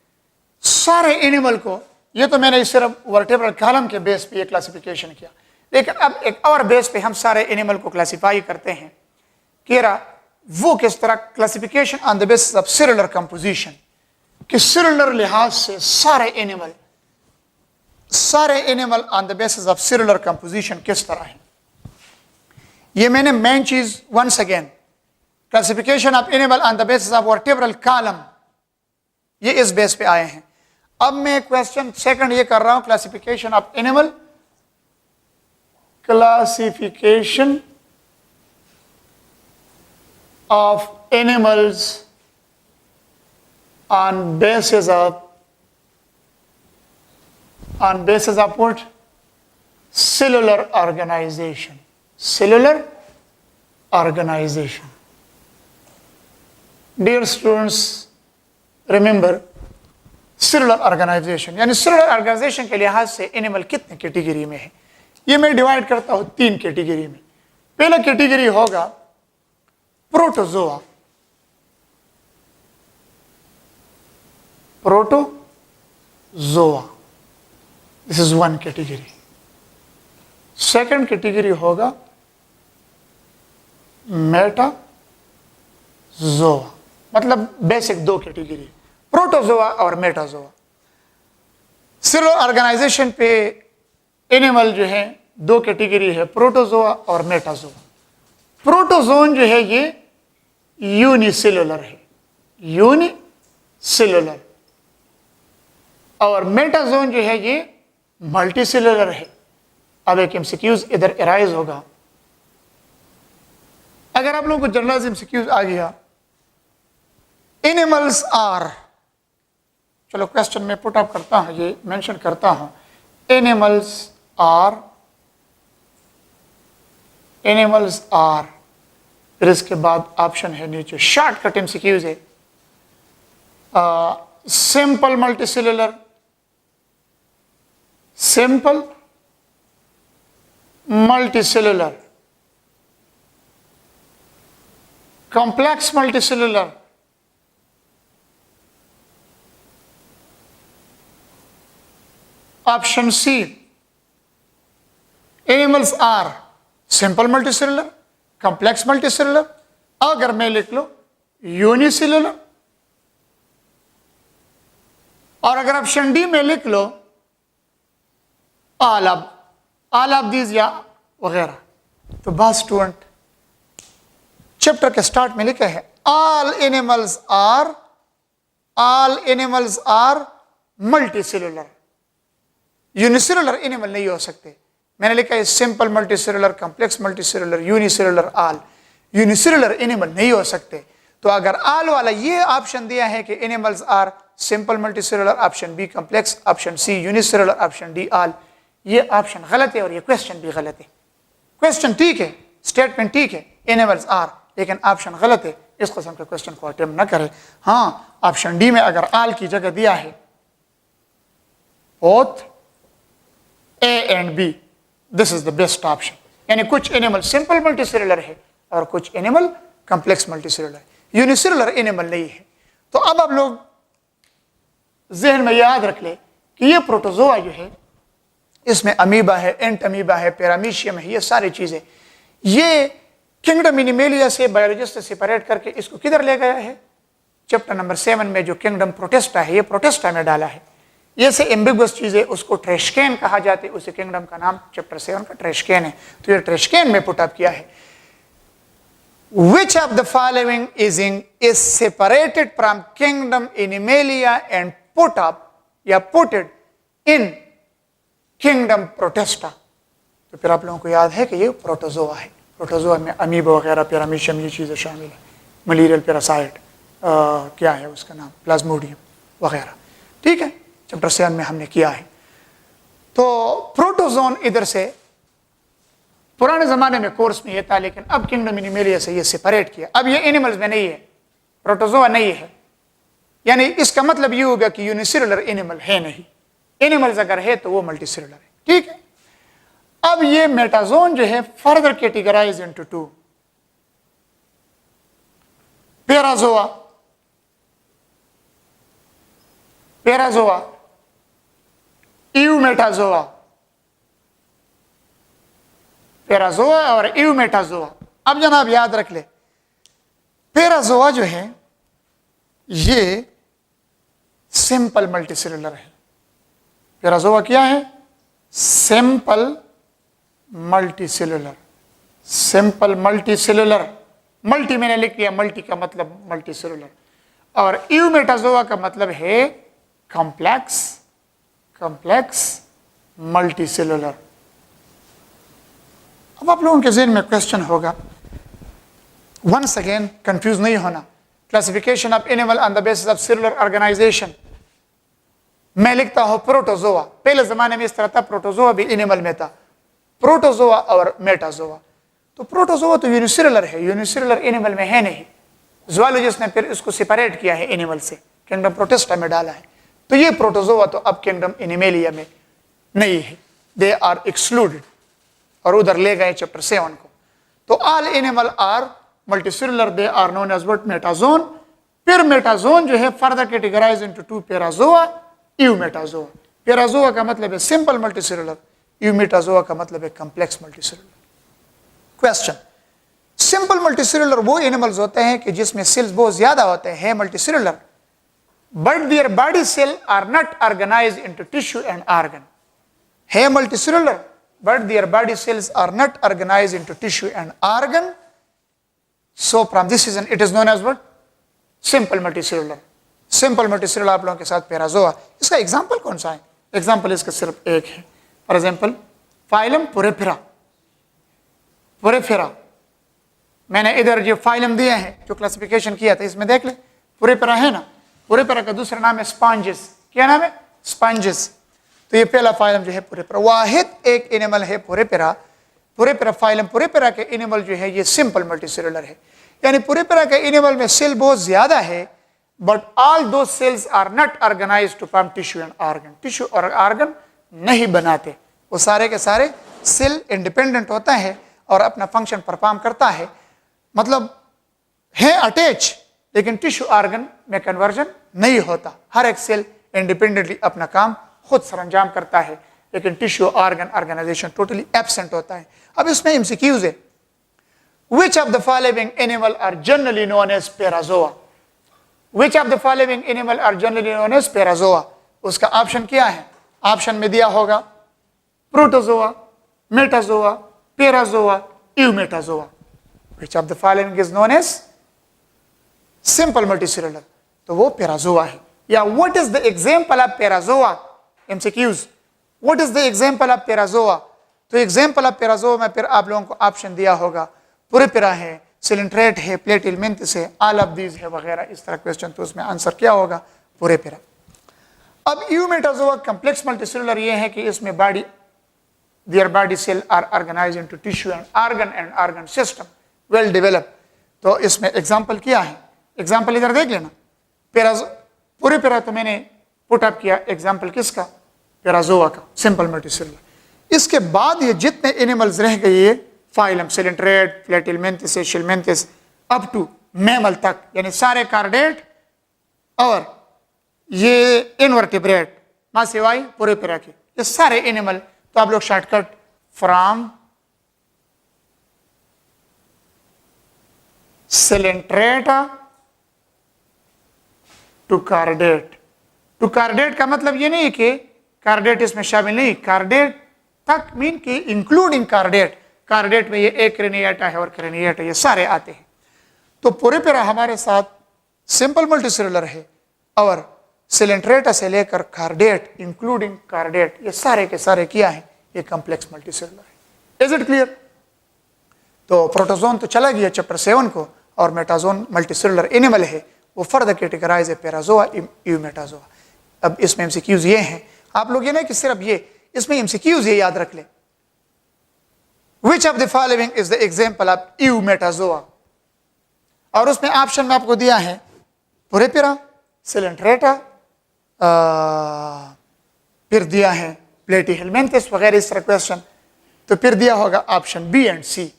सारे एनिमल को, ये तो मैंने सिर्फ वर्टिब्रल कॉलम के बेस पे ये क्लासिफिकेशन किया, लेकिन अब एक और बेस पे हम सारे एनिमल को क्लासिफाई करते हैं। केरा वो किस तरह? Classification on the basis of cellular composition, कि सेलुलर लिहाज से सारे animal on the basis of cellular composition किस तरह है। ये मैंने मेन चीज once again, classification of animal on the basis of vertebral column, ये इस बेस पे आए हैं। अब मैं क्वेश्चन सेकंड ये कर रहा हूं, classification of animal, classification of animals on basis of what? Cellular organization. Cellular organization. Dear students, remember cellular organization, यानी cellular organization के लिहाज से एनिमल कितने कैटेगरी में है, ये मैं डिवाइड करता हूं 3 कैटेगरी में। पहला कैटेगरी होगा protozoa, protozoa, this is 1 category. Second category होगा मेटाजोआ, मतलब बेसिक 2 कैटेगरी, प्रोटोजोआ और मेटाजोआ। सेलुलर ऑर्गेनाइजेशन पे एनिमल जो है 2 कैटेगरी है, प्रोटोजोआ और मेटाजोआ। प्रोटोजोन जो है ये यूनिसेलुलर है, यूनिसेलुलर, और मेटाजोन जो है ये मल्टीसेलुलर है। अब एक एमसीक्यूज इधर एराइज होगा, अगर आप लोगों को जनरल एमसीक्यूज आ गया, एनिमल्स आर, चलो क्वेश्चन में पुट अप करता हूं, ये मेंशन करता हूं, एनिमल्स आर, फिर इसके बाद ऑप्शन है नीचे शॉर्टकट एमसीक्यूज है, simple multicellular, simple multicellular, complex multicellular, option C, animals are simple multicellular, complex multicellular, अगर मैं लिख लो यूनिसेलुलर, और अगर ऑप्शन डी में लिख लो ऑल ऑफ दीज या वगैरह, तो बस स्टूडेंट चैप्टर के स्टार्ट में लिखा है all animals are multicellular, unicellular animal नहीं हो सकते। मैंने लिखा है simple multicellular, complex multicellular, unicellular, all, unicellular animal नहीं हो सकते। तो अगर ऑल वाला ये ऑप्शन दिया है कि animals are simple multicellular, option B complex, option C unicellular, option D all, ये ऑप्शन गलत है और ये क्वेश्चन भी गलत है। क्वेश्चन ठीक है, स्टेटमेंट ठीक है, एनिमल्स आर, लेकिन ऑप्शन गलत है। इस किस्म के क्वेश्चन को अटेम्प्ट न करें। हाँ, ऑप्शन डी में अगर ऑल की जगह दिया है both A and B, this is the best option. यानी कुछ एनिमल सिंपल मल्टीसेलुलर है और कुछ एनिमल कॉम्प्लेक्स मल्टीसेलुलर है, यूनिसेलुलर एनिमल नहीं है। तो अब आप लोग जहन में याद रख ले कि ये प्रोटोजोआ जो है, इसमें अमीबा है, एंट अमीबा है, पैरामीशियम है, ये सारी चीजें, ये किंगडम एनिमेलिया से बायोलॉजिस्ट सेपरेट करके इसको किधर ले गया है? चैप्टर नंबर 7 में जो किंगडम प्रोटेस्टा है, ये प्रोटेस्टा में डाला है। ये से एम्बिगुअस चीजें, उसको ट्रेशकेन कहा जाते, उसे किंगडम का नाम चैप्टर 7 का ट्रेशकेन है। तो ये ट्रेशकेन में पुट अप किया है। Which of the following is separated from kingdom Animalia and put up या putted in kingdom Protista? तो फिर आप लोगों को याद है कि ये प्रोटोजोआ है। प्रोटोजोआ में अमीबा वगैरह, पैरामीशियम, ये चीज़ें शामिल है। मलेरियल पैरासाइट, क्या है उसका नाम, प्लाज्मोडियम वगैरह। ठीक है, चैप्टर 7 में हमने किया है। तो प्रोटोजोन इधर से पुराने ज़माने में कोर्स में ये था, लेकिन अब किंगडम एनिमेलिया से ये सेपरेट किया। अब ये एनिमल्स में नहीं है, प्रोटोजोआ नहीं है। यानी इसका मतलब ये होगा कि यूनिसेलुलर एनिमल है नहीं। एनिमल्स अगर है तो वो मल्टीसेलुलर है। ठीक है, अब ये मेटाजोन जो है further categorise into 2, Parazoa, Parazoa, Eumetazoa, Parazoa और यूमेटाजोआ। अब जनाब याद रख ले, पैराजोआ जो है ये सिंपल मल्टीसेलुलर है। पैराजोआ क्या है? Simple multicellular, simple multicellular, multi मैंने लिख लिया, मल्टी का मतलब मल्टीसेलुलर, और यूमेटाजोआ का मतलब है कॉम्प्लेक्स, कॉम्प्लेक्स मल्टीसेलुलर। अब आप लोगों के ज़हन में क्वेश्चन होगा, वंस अगेन कंफ्यूज नहीं होना, classification of animal on the basis of cellular organisation. मैं लिखता हूं प्रोटोजोआ, पहले जमाने में इस तरह था, प्रोटोजोआ भी एनिमल में था, प्रोटोजोआ और मेटाजोआ। तो प्रोटोजोआ तो यूनिसेलुलर है, यूनिसेलुलर एनिमल में है नहीं। ज़ूलॉजिस्ट ने फिर इसको सेपरेट किया है एनिमल से, किंगडम प्रोटेस्टा में डाला है। तो ये प्रोटोजोआ तो अब किंगडम एनिमेलिया में नहीं है, दे आर एक्सक्लूडेड, और उधर ले गए चैप्टर 7 को। तो all animal are multicellular, they are known as what? Metazoan. फिर मेटाजोन जो है further categorise into 2, Parazoa, Eumetazoa. Parazoa का मतलब है सिंपल मल्टीसेलुलर, यूमेटाजोआ का मतलब है complex multicellular. Question, simple multicellular वो एनिमल्स होते हैं कि जिसमें सेल्स बहुत ज्यादा होते हैं, multicellular, but their body cell are not organised into tissue and organ. है multicellular, but their body cells are not organized into tissue and organ. So from this reason it is known as what? Simple multicellular. Simple multicellular आप लोगों के साथ Parazoa. इसका example कौन सा है? Example इसका सिर्फ एक है। For example phylum Porifera, Porifera. मैंने इधर जो फाइलम दिए हैं, जो क्लासिफिकेशन किया था, इसमें देख ले, पोरेफेरा है ना। पोरेफेरा का दूसरा नाम है स्पॉन्जेस। क्या नाम है? स्पॉन्जेस। तो ये पहला फाइलम जो है पुरेपेरा, वाहिद एक एनिमल है पुरेपेरा। पुरेपेरा फाइलम पुरेपेरा के एनिमल जो है ये सिंपल मल्टीसेलुलर है, यानी पुरेपेरा के एनिमल में सेल बहुत ज्यादा है, but all the cells are not organised to form tissue and organ. Tissue और ऑर्गन नहीं बनाते, वो सारे के सारे सेल इंडिपेंडेंट होता है और अपना फंक्शन परफॉर्म करता है, मतलब है अटैच, लेकिन टिश्यू ऑर्गन में कन्वर्जन नहीं होता। हर एक सेल इंडिपेंडेंटली अपना काम खुद सरंजाम करता है, लेकिन tissue organ organisation totally absent होता है। अब इसमें एमसीक्यूज है, which of the following animal are generally known as parazoa? Which of the following animal are generally known as parazoa? उसका ऑप्शन क्या है? ऑप्शन में दिया होगा Protozoa, Metazoa, Parazoa, Eumetazoa. Which of the following is known as simple multicellular? तो वो Parazoa है। या what is the example of parazoa? MCQs, what is the example of parazoa? तो example of parazoa में फिर आप लोगों को ऑप्शन दिया होगा पुरेपेरा है, सिलेंट्रेट है, प्लेटिलमेंथिस है, ऑल ऑफ दीज है वगैरह, इस तरह क्वेश्चन। तो उसमें आंसर क्या होगा? पुरेपेरा। अब यूमेटाजोआ कम्प्लेक्स मल्टीसेलुलर ये है कि इसमें body, their body cell are organised into tissue and organ system well develop. तो इसमें एग्जांपल क्या है? एग्जांपल इधर देख लेना। पुरेपेरा तो मैंने पुट अप किया, एग्जांपल किसका? पैराजोआ का, सिंपल मल्टीसेलुलर। इसके बाद ये जितने एनिमल्स रह गए, phylum, coelenterate, Platyhelminthes, Aschelminthes, up to mammal तक, यानी सारे कार्डेट और ये इनवर्टिब्रेट मां सिवाय पुरेपेरा के, ये सारे एनिमल। तो आप लोग shortcut from Coelenterata to chordate. To chordate का मतलब ये नहीं कि कार्डेट इसमें शामिल नहीं, कार्डेट तक मीन कि इंक्लूडिंग कार्डेट। कार्डेट में ये एक क्रेनिएटा है और क्रेनिएटा, ये सारे आते हैं। तो पुरेपेरा हमारे साथ सिंपल मल्टीसेलुलर है और सिलेंट्रेटा से लेकर कार्डेट इंक्लूडिंग कार्डेट, ये सारे के सारे क्या है? ये कॉम्प्लेक्स मल्टीसेलुलर है। Is it clear? तो प्रोटोजोन तो चला गया चैप्टर 7 को, और मेटाजोन मल्टीसेलुलर एनिमल है, वो फर्दर कैटेगराइज है पैराजोआ, यूमेटाजोआ। अब इसमें एमसीक्यूज ये हैं, आप लोग ये नहीं कि सिर्फ ये, इसमें एमसीक्यूज ये याद रख लें। Which of the following is the example of eumetazoa? और उसमें ऑप्शन में आपको दिया है पुरेपेरा, सिलेंट्रेटा, फिर दिया है प्लेटिहेलमिन्थस वगैरह, इस तरह क्वेश्चन। तो फिर दिया होगा ऑप्शन बी एंड सी,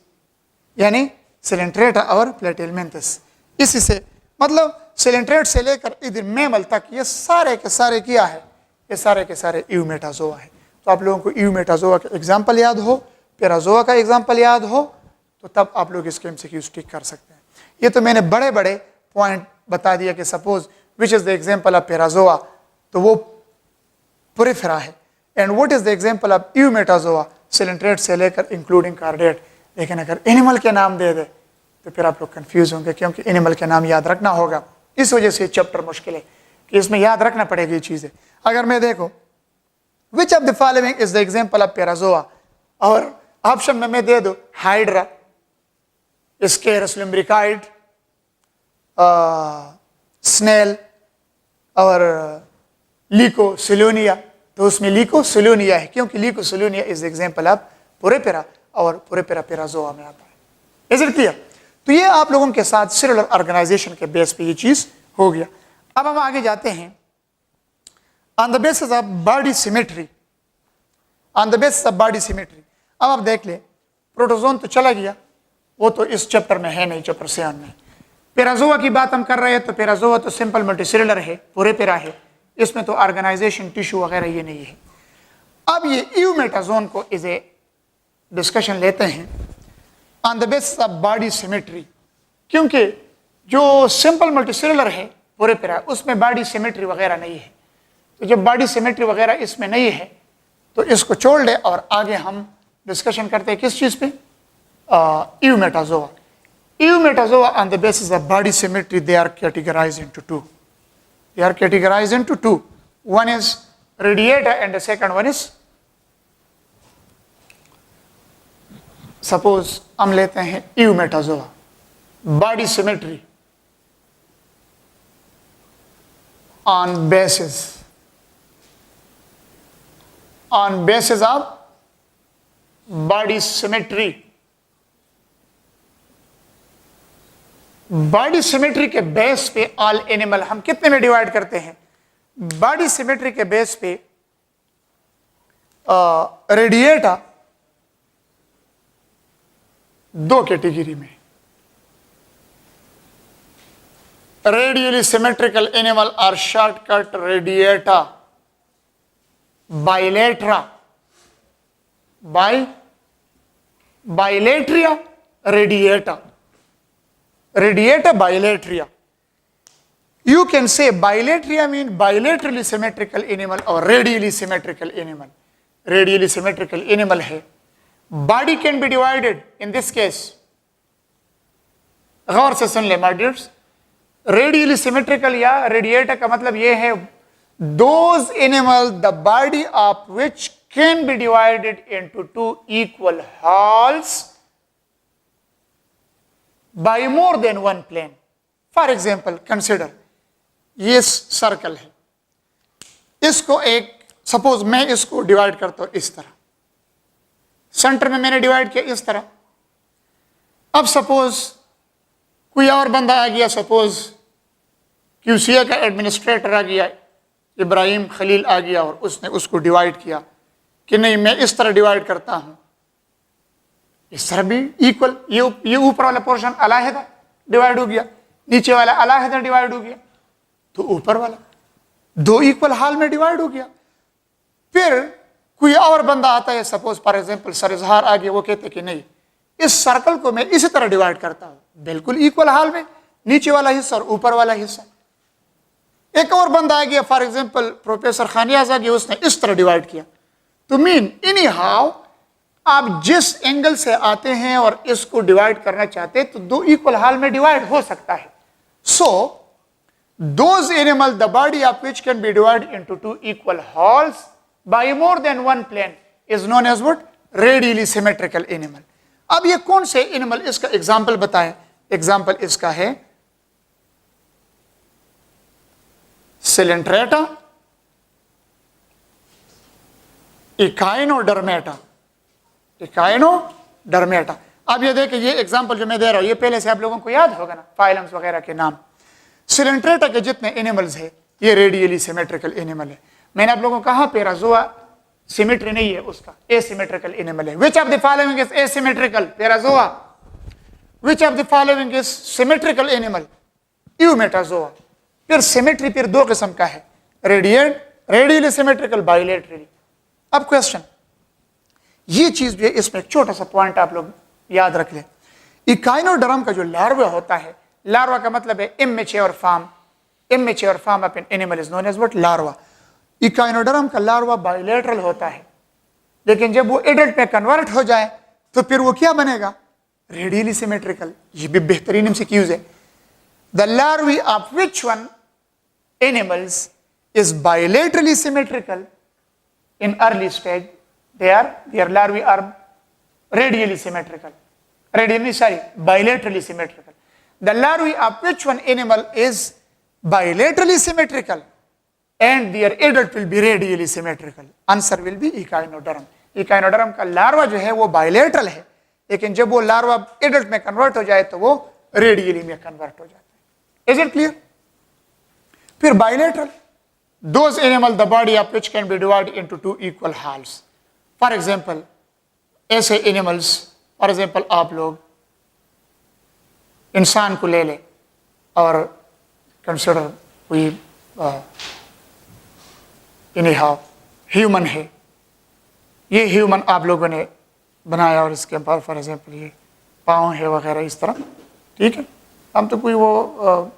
यानी सिलेंट्रेटा और प्लेटिहेलमिन्थस। इसी से मतलब सिलेंट्रेट से लेकर इधर मैमल तक ये सारे के सारे क्या है? ये सारे के सारे यूमेटाजोआ है। तो आप लोगों को यूमेटाजोआ का एग्जाम्पल याद हो, पैराजोआ का एग्जाम्पल याद हो, तो तब आप लोग इसके एमसीक्यूज टिक कर सकते हैं। ये तो मैंने बड़े बड़े पॉइंट बता दिया कि suppose which is the example of Parazoa, तो वो पुरेपेरा है, and what is the example of Eumetazoa, coelenterate से लेकर इंक्लूडिंग कार्डेट। लेकिन अगर एनिमल के नाम दे दे तो फिर आप लोग कंफ्यूज होंगे, क्योंकि एनिमल के नाम याद रखना होगा। इस वजह से चैप्टर मुश्किल है कि इसमें याद रखना पड़ेगी ये चीजें। अगर मैं देखो विच of the following is the example of Parazoa, और ऑप्शन में मैं दे दो हाइड्रा, स्केरस लुम्ब्रिकाइड, स्नेल और लीकोसिलोनिया, तो उसमें लीकोसिलोनिया है, क्योंकि लीकोसिलोनिया इज एग्जाम्पल ऑफ पुरेपेरा और पुरेपेरा पैराजोआ में आता है। Is it clear? तो ये आप लोगों के साथ सेलुलर ऑर्गेनाइजेशन के बेस पे ये चीज हो गया। अब हम आगे जाते हैं on the basis of body symmetry. On the basis of body symmetry अब आप देख ले, प्रोटोजोन तो चला गया, वो तो इस चैप्टर में है नहीं, चैप्टर 7 में। पैराजोआ की बात हम कर रहे हैं, तो पैराजोआ तो सिंपल मल्टीसेलुलर है, पुरेपेरा है, इसमें तो ऑर्गेनाइजेशन टिश्यू वगैरह ये नहीं है। अब ये यूमेटाजोन को इज ए डिस्कशन लेते हैं on the basis of body symmetry, क्योंकि जो सिंपल मल्टीसेलुलर है पुरेपेरा, उसमें बॉडी सिमेट्री वगैरह नहीं है। तो जब बॉडी सिमेट्री वगैरह इसमें नहीं है तो इसको छोड़ दे और आगे हम डिस्कशन करते हैं किस चीज पे? Eumetazoa. Eumetazoa on the basis of body symmetry they are categorised into two. They are categorized into two. One is radiata and the second one is, suppose हम लेते हैं Eumetazoa, body symmetry on basis on basis of body symmetry. Body symmetry के base पे all animal हम कितने में divide करते हैं? बॉडी सिमेट्री के बेस पे रेडिएटा दो कैटेगरी में, रेडियली सिमेट्रिकल एनिमल और shortcut Radiata, Bilatera, Bilateria, Radiata, Radiata, Bilateria. You can say bilateria mean bilaterally symmetrical animal or radially symmetrical animal. Radially symmetrical animal है, body can be divided in this case. गौर से सुन ले my dears, radially symmetrical या radiata का मतलब ये है those animal the body of which can be divided into two equal wholes by more than one plane. For example, consider ये circle है, इसको एक सपोज मैं इसको डिवाइड करता हूं इस तरह, सेंटर में मैंने डिवाइड किया इस तरह। अब सपोज कोई और बंदा आ गया, सपोज क्यूसीए का एडमिनिस्ट्रेटर आ गया, इब्राहिम खलील आ गया और उसने उसको डिवाइड किया कि नहीं मैं इस तरह डिवाइड करता हूं, इस तरह भी इक्वल, ये ऊपर वाला पोर्शन अलहदा डिवाइड हो गया, नीचे वाला अलहदा डिवाइड हो गया, तो ऊपर वाला दो इक्वल हाल में डिवाइड हो गया। फिर कोई और बंदा आता है, सपोज फॉर एग्जांपल सर इजहार आ गया, वो कहते कि नहीं इस सर्कल को मैं इसी तरह डिवाइड करता हूं, बिल्कुल इक्वल हाल में, नीचे वाला हिस्सा और ऊपर वाला हिस्सा। एक और बंदा आ गया, फॉर एग्जांपल प्रोफेसर खानियाज आ गया, उसने इस तरह डिवाइड किया। तो मीन एनी हाउ आप जिस एंगल से आते हैं और इसको डिवाइड करना चाहते हैं तो दो इक्वल हाल में डिवाइड हो सकता है। सो those animal the body of which can be divided into two equal wholes by more than one plane is known as what? Radially symmetrical animal. अब ये कौन से एनिमल, इसका एग्जाम्पल बताएं। एग्जाम्पल इसका है सिलेंट्रेटा, इकाइनोडर्मेटा, इकाइनोडर्मेटा। अब ये देखिए ये एग्जाम्पल जो मैं दे रहा हूं ये पहले से आप लोगों को याद होगा ना, फाइलम्स वगैरह के नाम। सिलेंट्रेटा के जितने एनिमल्स है ये रेडियली सिमेट्रिकल एनिमल है। मैंने आप लोगों को कहा पैराजोआ सिमेट्री नहीं है, उसका एसिमेट्रिकल एनिमल है। Which of the following is asymmetrical? Parazoa. Which of the following is symmetrical animal? Eumetazoa. फिर सिमेट्री फिर दो किस्म का है, रेडियली सिमेट्रिकल, बाइलेटरली। अब क्वेश्चन, ये चीज भी है, इसमें एक छोटा सा पॉइंट आप लोग याद रख लें। इकाइनोडर्म का जो लार्वा होता है, लार्वा का मतलब है immature form, immature form of an animal is known as what? Larva. Echinoderm का लार्वा बाइलेटरल होता है, लेकिन जब वो एडल्ट में कन्वर्ट हो जाए तो फिर वो क्या बनेगा? Radially symmetrical. ये भी बेहतरीन एमसीक्यूज है। The larvae of which one animals is bilaterally symmetrical in early stage, their larvae are radially symmetrical, bilaterally symmetrical. The larvae of which one animal is bilaterally symmetrical and their adult will be radially symmetrical? Answer will be Echinoderm. Echinoderm का larva जो है वो bilateral है, लेकिन जब वो larva adult में convert हो जाए तो वो रेडियली में कन्वर्ट हो जाता है। Is it clear? फिर bilateral, those animal the body of which can be divided into two equal halves. For example, ऐसे animals, for example आप लोग इंसान को ले ले और consider कोई anyhow human है, ये human आप लोगों ने बनाया और इसके ऊपर for example ये पाँव है वगैरह इस तरह, ठीक है। हम तो कोई वो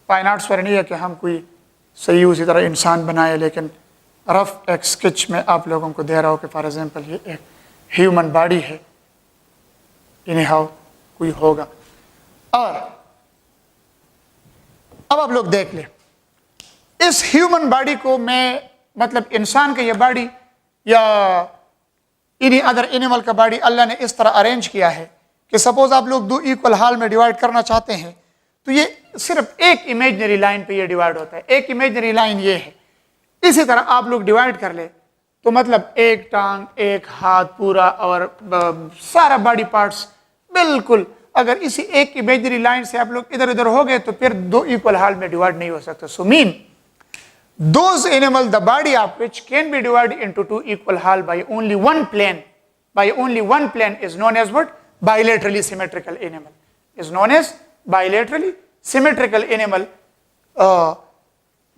फाइन आर्ट्स पर नहीं है कि हम कोई सही उसी तरह इंसान बनाए, लेकिन रफ एक स्केच में आप लोगों को दे रहा हो कि फॉर एग्जांपल ये एक ह्यूमन बॉडी है, इन्हें हाउ कोई होगा। और अब आप लोग देख ले, इस ह्यूमन बॉडी को मैं मतलब इंसान का ये बॉडी या इन्हीं अदर एनिमल का बॉडी अल्लाह ने इस तरह अरेंज किया है कि सपोज आप लोग दो इक्वल हाल में डिवाइड करना चाहते हैं तो ये सिर्फ एक इमेजिनरी लाइन पे ये डिवाइड होता है। एक इमेजिनरी लाइन ये है, इसी तरह आप लोग डिवाइड कर ले तो मतलब एक टांग, एक हाथ पूरा और सारा बॉडी पार्ट्स बिल्कुल, अगर इसी एक इमेजरी लाइन से आप लोग इधर उधर हो गए तो फिर दो इक्वल हाल में डिवाइड नहीं हो सकता. So mean those animal the body of which can be divided into two equal whole by only one plane is known as what? Bilaterally symmetrical animal is known as bilaterally symmetrical animal.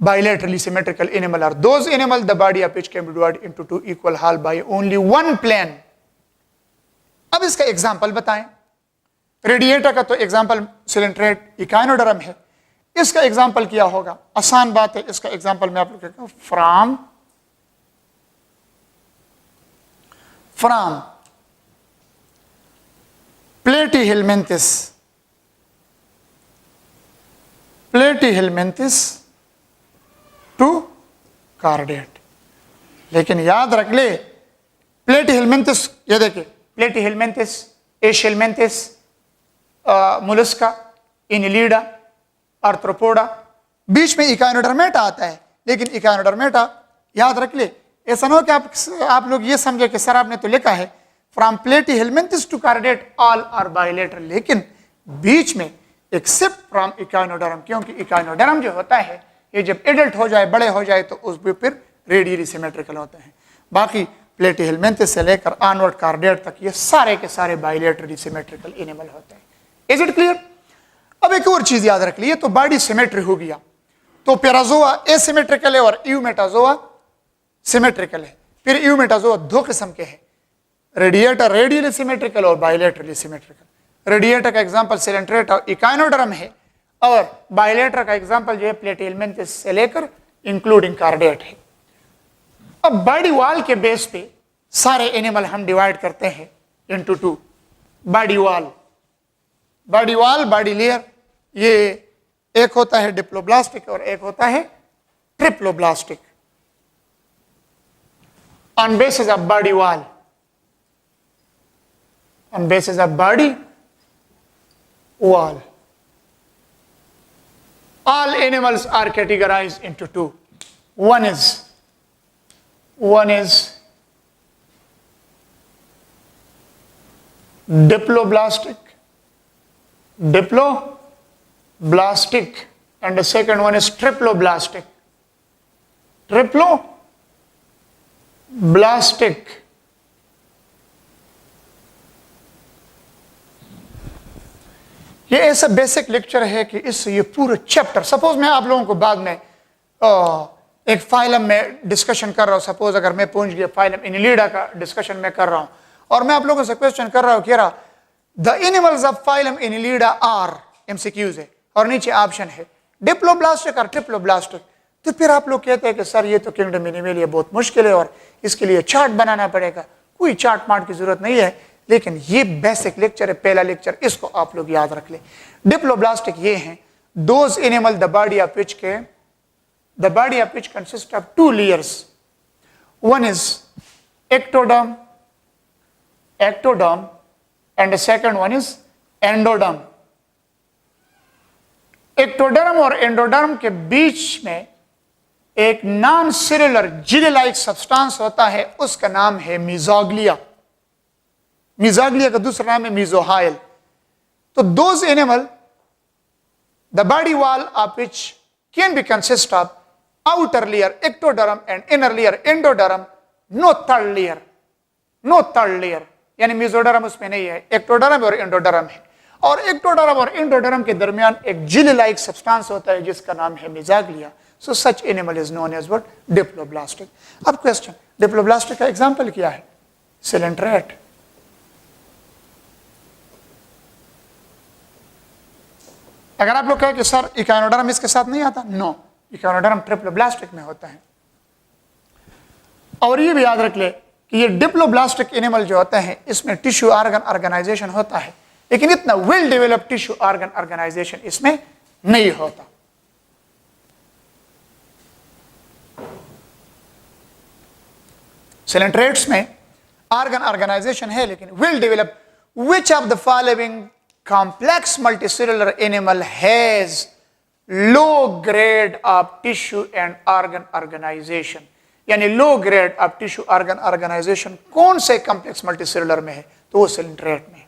Bilaterally symmetrical animal are those animal the body of which can be divided into two equal whole by only one plane. अब इसका example बताएं. Radiator का तो example coelenterate echinoderm है. इसका example क्या होगा? आसान बात है. इसका एग्जाम्पल मैं आप लोग कहता हूं फ्रॉम प्लेटिहेलमिन्थिस टू कार्डिएट. लेकिन याद रख ले, प्लेटिहेलमिन्थिस, ये देखिए, प्लेटिहेलमिन्थिस, एशियलमिन्थिस, मोलस्का, इनिलीडा, आर्थ्रोपोडा, बीच में इकाइनोडर्मेटा आता है. लेकिन इकाइनोडर्मेटा याद रख ले, ऐसा ना हो कि आप लोग ये समझे कि सर आपने तो लिखा है from Platyhelminthes to chordate all are bilateral, लेकिन बीच में एक्सेप्ट फ्रॉम इकाइनोडर्म, क्योंकि इकाइनोडर्म जो होता है ये जब एडल्ट हो जाए, बड़े हो जाए, तो उसमें फिर रेडियली सिमेट्रिकल होते हैं. बाकी प्लेटिहेलमिन्थिस से लेकर ऑनवर्ड कार्डिएट तक ये सारे के सारे बाइलेटरली सिमेट्रिकल एनिमल होते हैं. Is it clear? अब एक और चीज याद रख लीजिए, तो बॉडी सिमेट्री हो गया. तो पैराजोआ एसिमेट्रिकल है और यूमेटाजोआ सिमेट्रिकल है. फिर यूमेटाजोआ दो किस्म के हैं, रेडिएटर रेडियली सिमेट्रिकल और बाइलेटरली सिमेट्रिकल. रेडिएटर का एग्जांपल सिलेंट्रेट और इकाइनोडर्म है, और बाइलेटर का एग्जांपल जो है प्लेटिहेलमिन्थिस से लेकर इंक्लूडिंग कार्डिएट है. अब बॉडी वॉल के बेस पे सारे एनिमल हम डिवाइड करते हैं into two. Body wall, body layer, ये एक होता है डिप्लोब्लास्टिक और एक होता है triploblastic. On basis of body wall, on basis of body wall, all animals are categorized into two. One is diploblastic, and the second one is triploblastic. ये ऐसा बेसिक लेक्चर है कि इससे ये पूरे चैप्टर, सपोज मैं आप लोगों को बाद में एक फाइलम में डिस्कशन कर रहा हूँ, सपोज अगर मैं पहुंच गया फाइलम इनिलिडा का डिस्कशन मैं कर रहा हूँ, और मैं आप लोगों से क्वेश्चन कर रहा हूँ, कह रहा the animals of phylum Annelida are, MCQs है, और नीचे ऑप्शन है डिप्लोब्लास्टिक और ट्रिप्लोब्लास्टिक. तो फिर आप लोग कहते हैं कि सर ये तो किंगडम एनिमलिया बहुत मुश्किल है और इसके लिए चार्ट बनाना पड़ेगा. कोई चार्ट मार्ट की जरूरत नहीं है, लेकिन ये बेसिक लेक्चर है, पहला लेक्चर, इसको आप लोग याद रख ले. डिप्लोब्लास्टिक ये हैं those animal the body of which consist of two layers. One is ectoderm and the second one is endoderm. Ectoderm और एंडोडर्म के बीच में एक non cellular jelly like substance होता है, उसका नाम है मीजोग्लिया. मीजोग्लिया का दूसरा नाम है मीजोहाइल. तो those animal the body wall of which can be consist of outer layer ectoderm and inner layer endoderm, no third layer, यानी मीजोडर्म उसमें नहीं है, एक्टोडर्म और एंडोडर्म है. और एक्टोडर्म और एंडोडर्म के दरमियान एक जेली लाइक सब्सटेंस होता है जिसका नाम है mesoglea. So such animal is known as what? Diploblastic. अब क्वेश्चन, डिप्लोब्लास्टिक का एग्जांपल क्या है? सिलेंट्रेट. अगर आप लोग कहें कि सर इकाइनोडर्म इसके साथ नहीं आता, नो, इकाइनोडर्म ट्रिप्लोब्लास्टिक में होता है. और ये भी याद रख ले कि ये डिप्लोब्लास्टिक एनिमल जो होता है इसमें टिश्यू ऑर्गन ऑर्गेनाइजेशन होता है, लेकिन इतना well developed tissue organ organisation इसमें नहीं होता. सिलेंट्रेट्स में ऑर्गन ऑर्गेनाइजेशन है लेकिन well developed. Which of the following complex multicellular animal has low grade of tissue and organ organization? यानी low grade of tissue organ organisation कौन से complex multicellular में है, तो वो सिलिंड्रेट में है।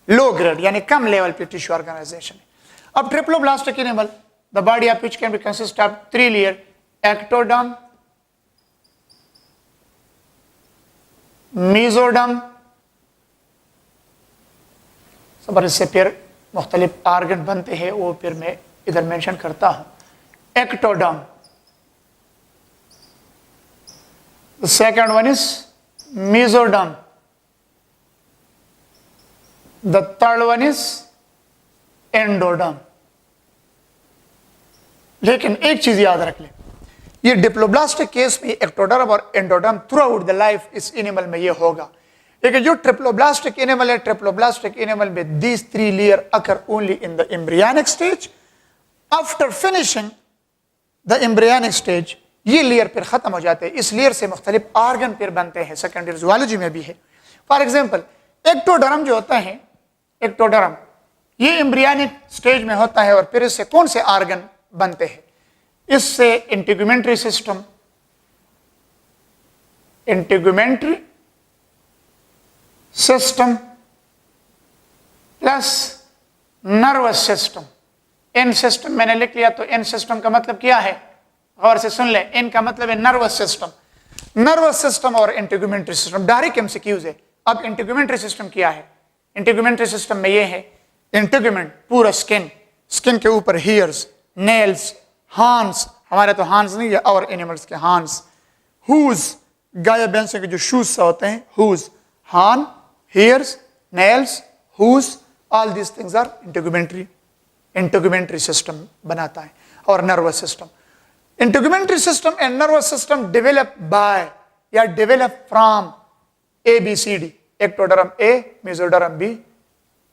लो ग्रेड यानी कम लेवल पे टिश्यू ऑर्गेनाइजेशन है। अब triploblastic animal, the body of which can be consist of 3 layer, ectoderm, mesoderm, सब इससे फिर मुख्तलिफ आर्गन बनते हैं, वो फिर मैं इधर मेंशन करता हूं। Ectoderm, the second one is mesoderm, the third one is endoderm। लेकिन एक चीज याद रख ले, ये डिप्लोब्लास्टिक केस में एक्टोडर्म और endoderm through out the life इस एनिमल में ये होगा। लेकिन जो ट्रिप्लोब्लास्टिक एनिमल है, ट्रिप्लोब्लास्टिक एनिमल में these 3 layer occur only in the embryonic stage। After finishing the embryonic stage ये लेयर फिर खत्म हो जाते हैं। इस लेयर से मुख्तलिफ आर्गन फिर बनते हैं, सेकेंडरी जूलॉजी में भी है। फॉर एग्जाम्पल एक्टोडर्म जो होता है, एक्टोडर्म ये एम्ब्रियनिक स्टेज में होता है और फिर इससे कौन से आर्गन बनते हैं, इससे integumentary system, integumentary system plus nervous system. इन सिस्टम मैंने लिख लिया, तो इन सिस्टम का मतलब क्या है, गौर से सुन ले, इनका मतलब है नर्वस सिस्टम। नर्वस सिस्टम और इंटीगुमेंट्री सिस्टम डायरेक्ट एमसीक्यूज है। अब इंटीगुमेंट्री सिस्टम क्या है, इंटीगुमेंट्री सिस्टम में ये है, इंटीगुमेंट पूरा स्किन, स्किन के ऊपर हेयर्स, नेल्स, हार्न्स, हमारे तो हार्न्स नहीं है और एनिमल्स के हार्न्स, हूज, गाय भैंसों के जो शूज होते हैं, hooves, horn, hairs, nails, hooves, all these things are integumentary system बनाता है। और nervous system, integumentary system and nervous system develop by या develop from ABCD, ectoderm A, mesoderm B,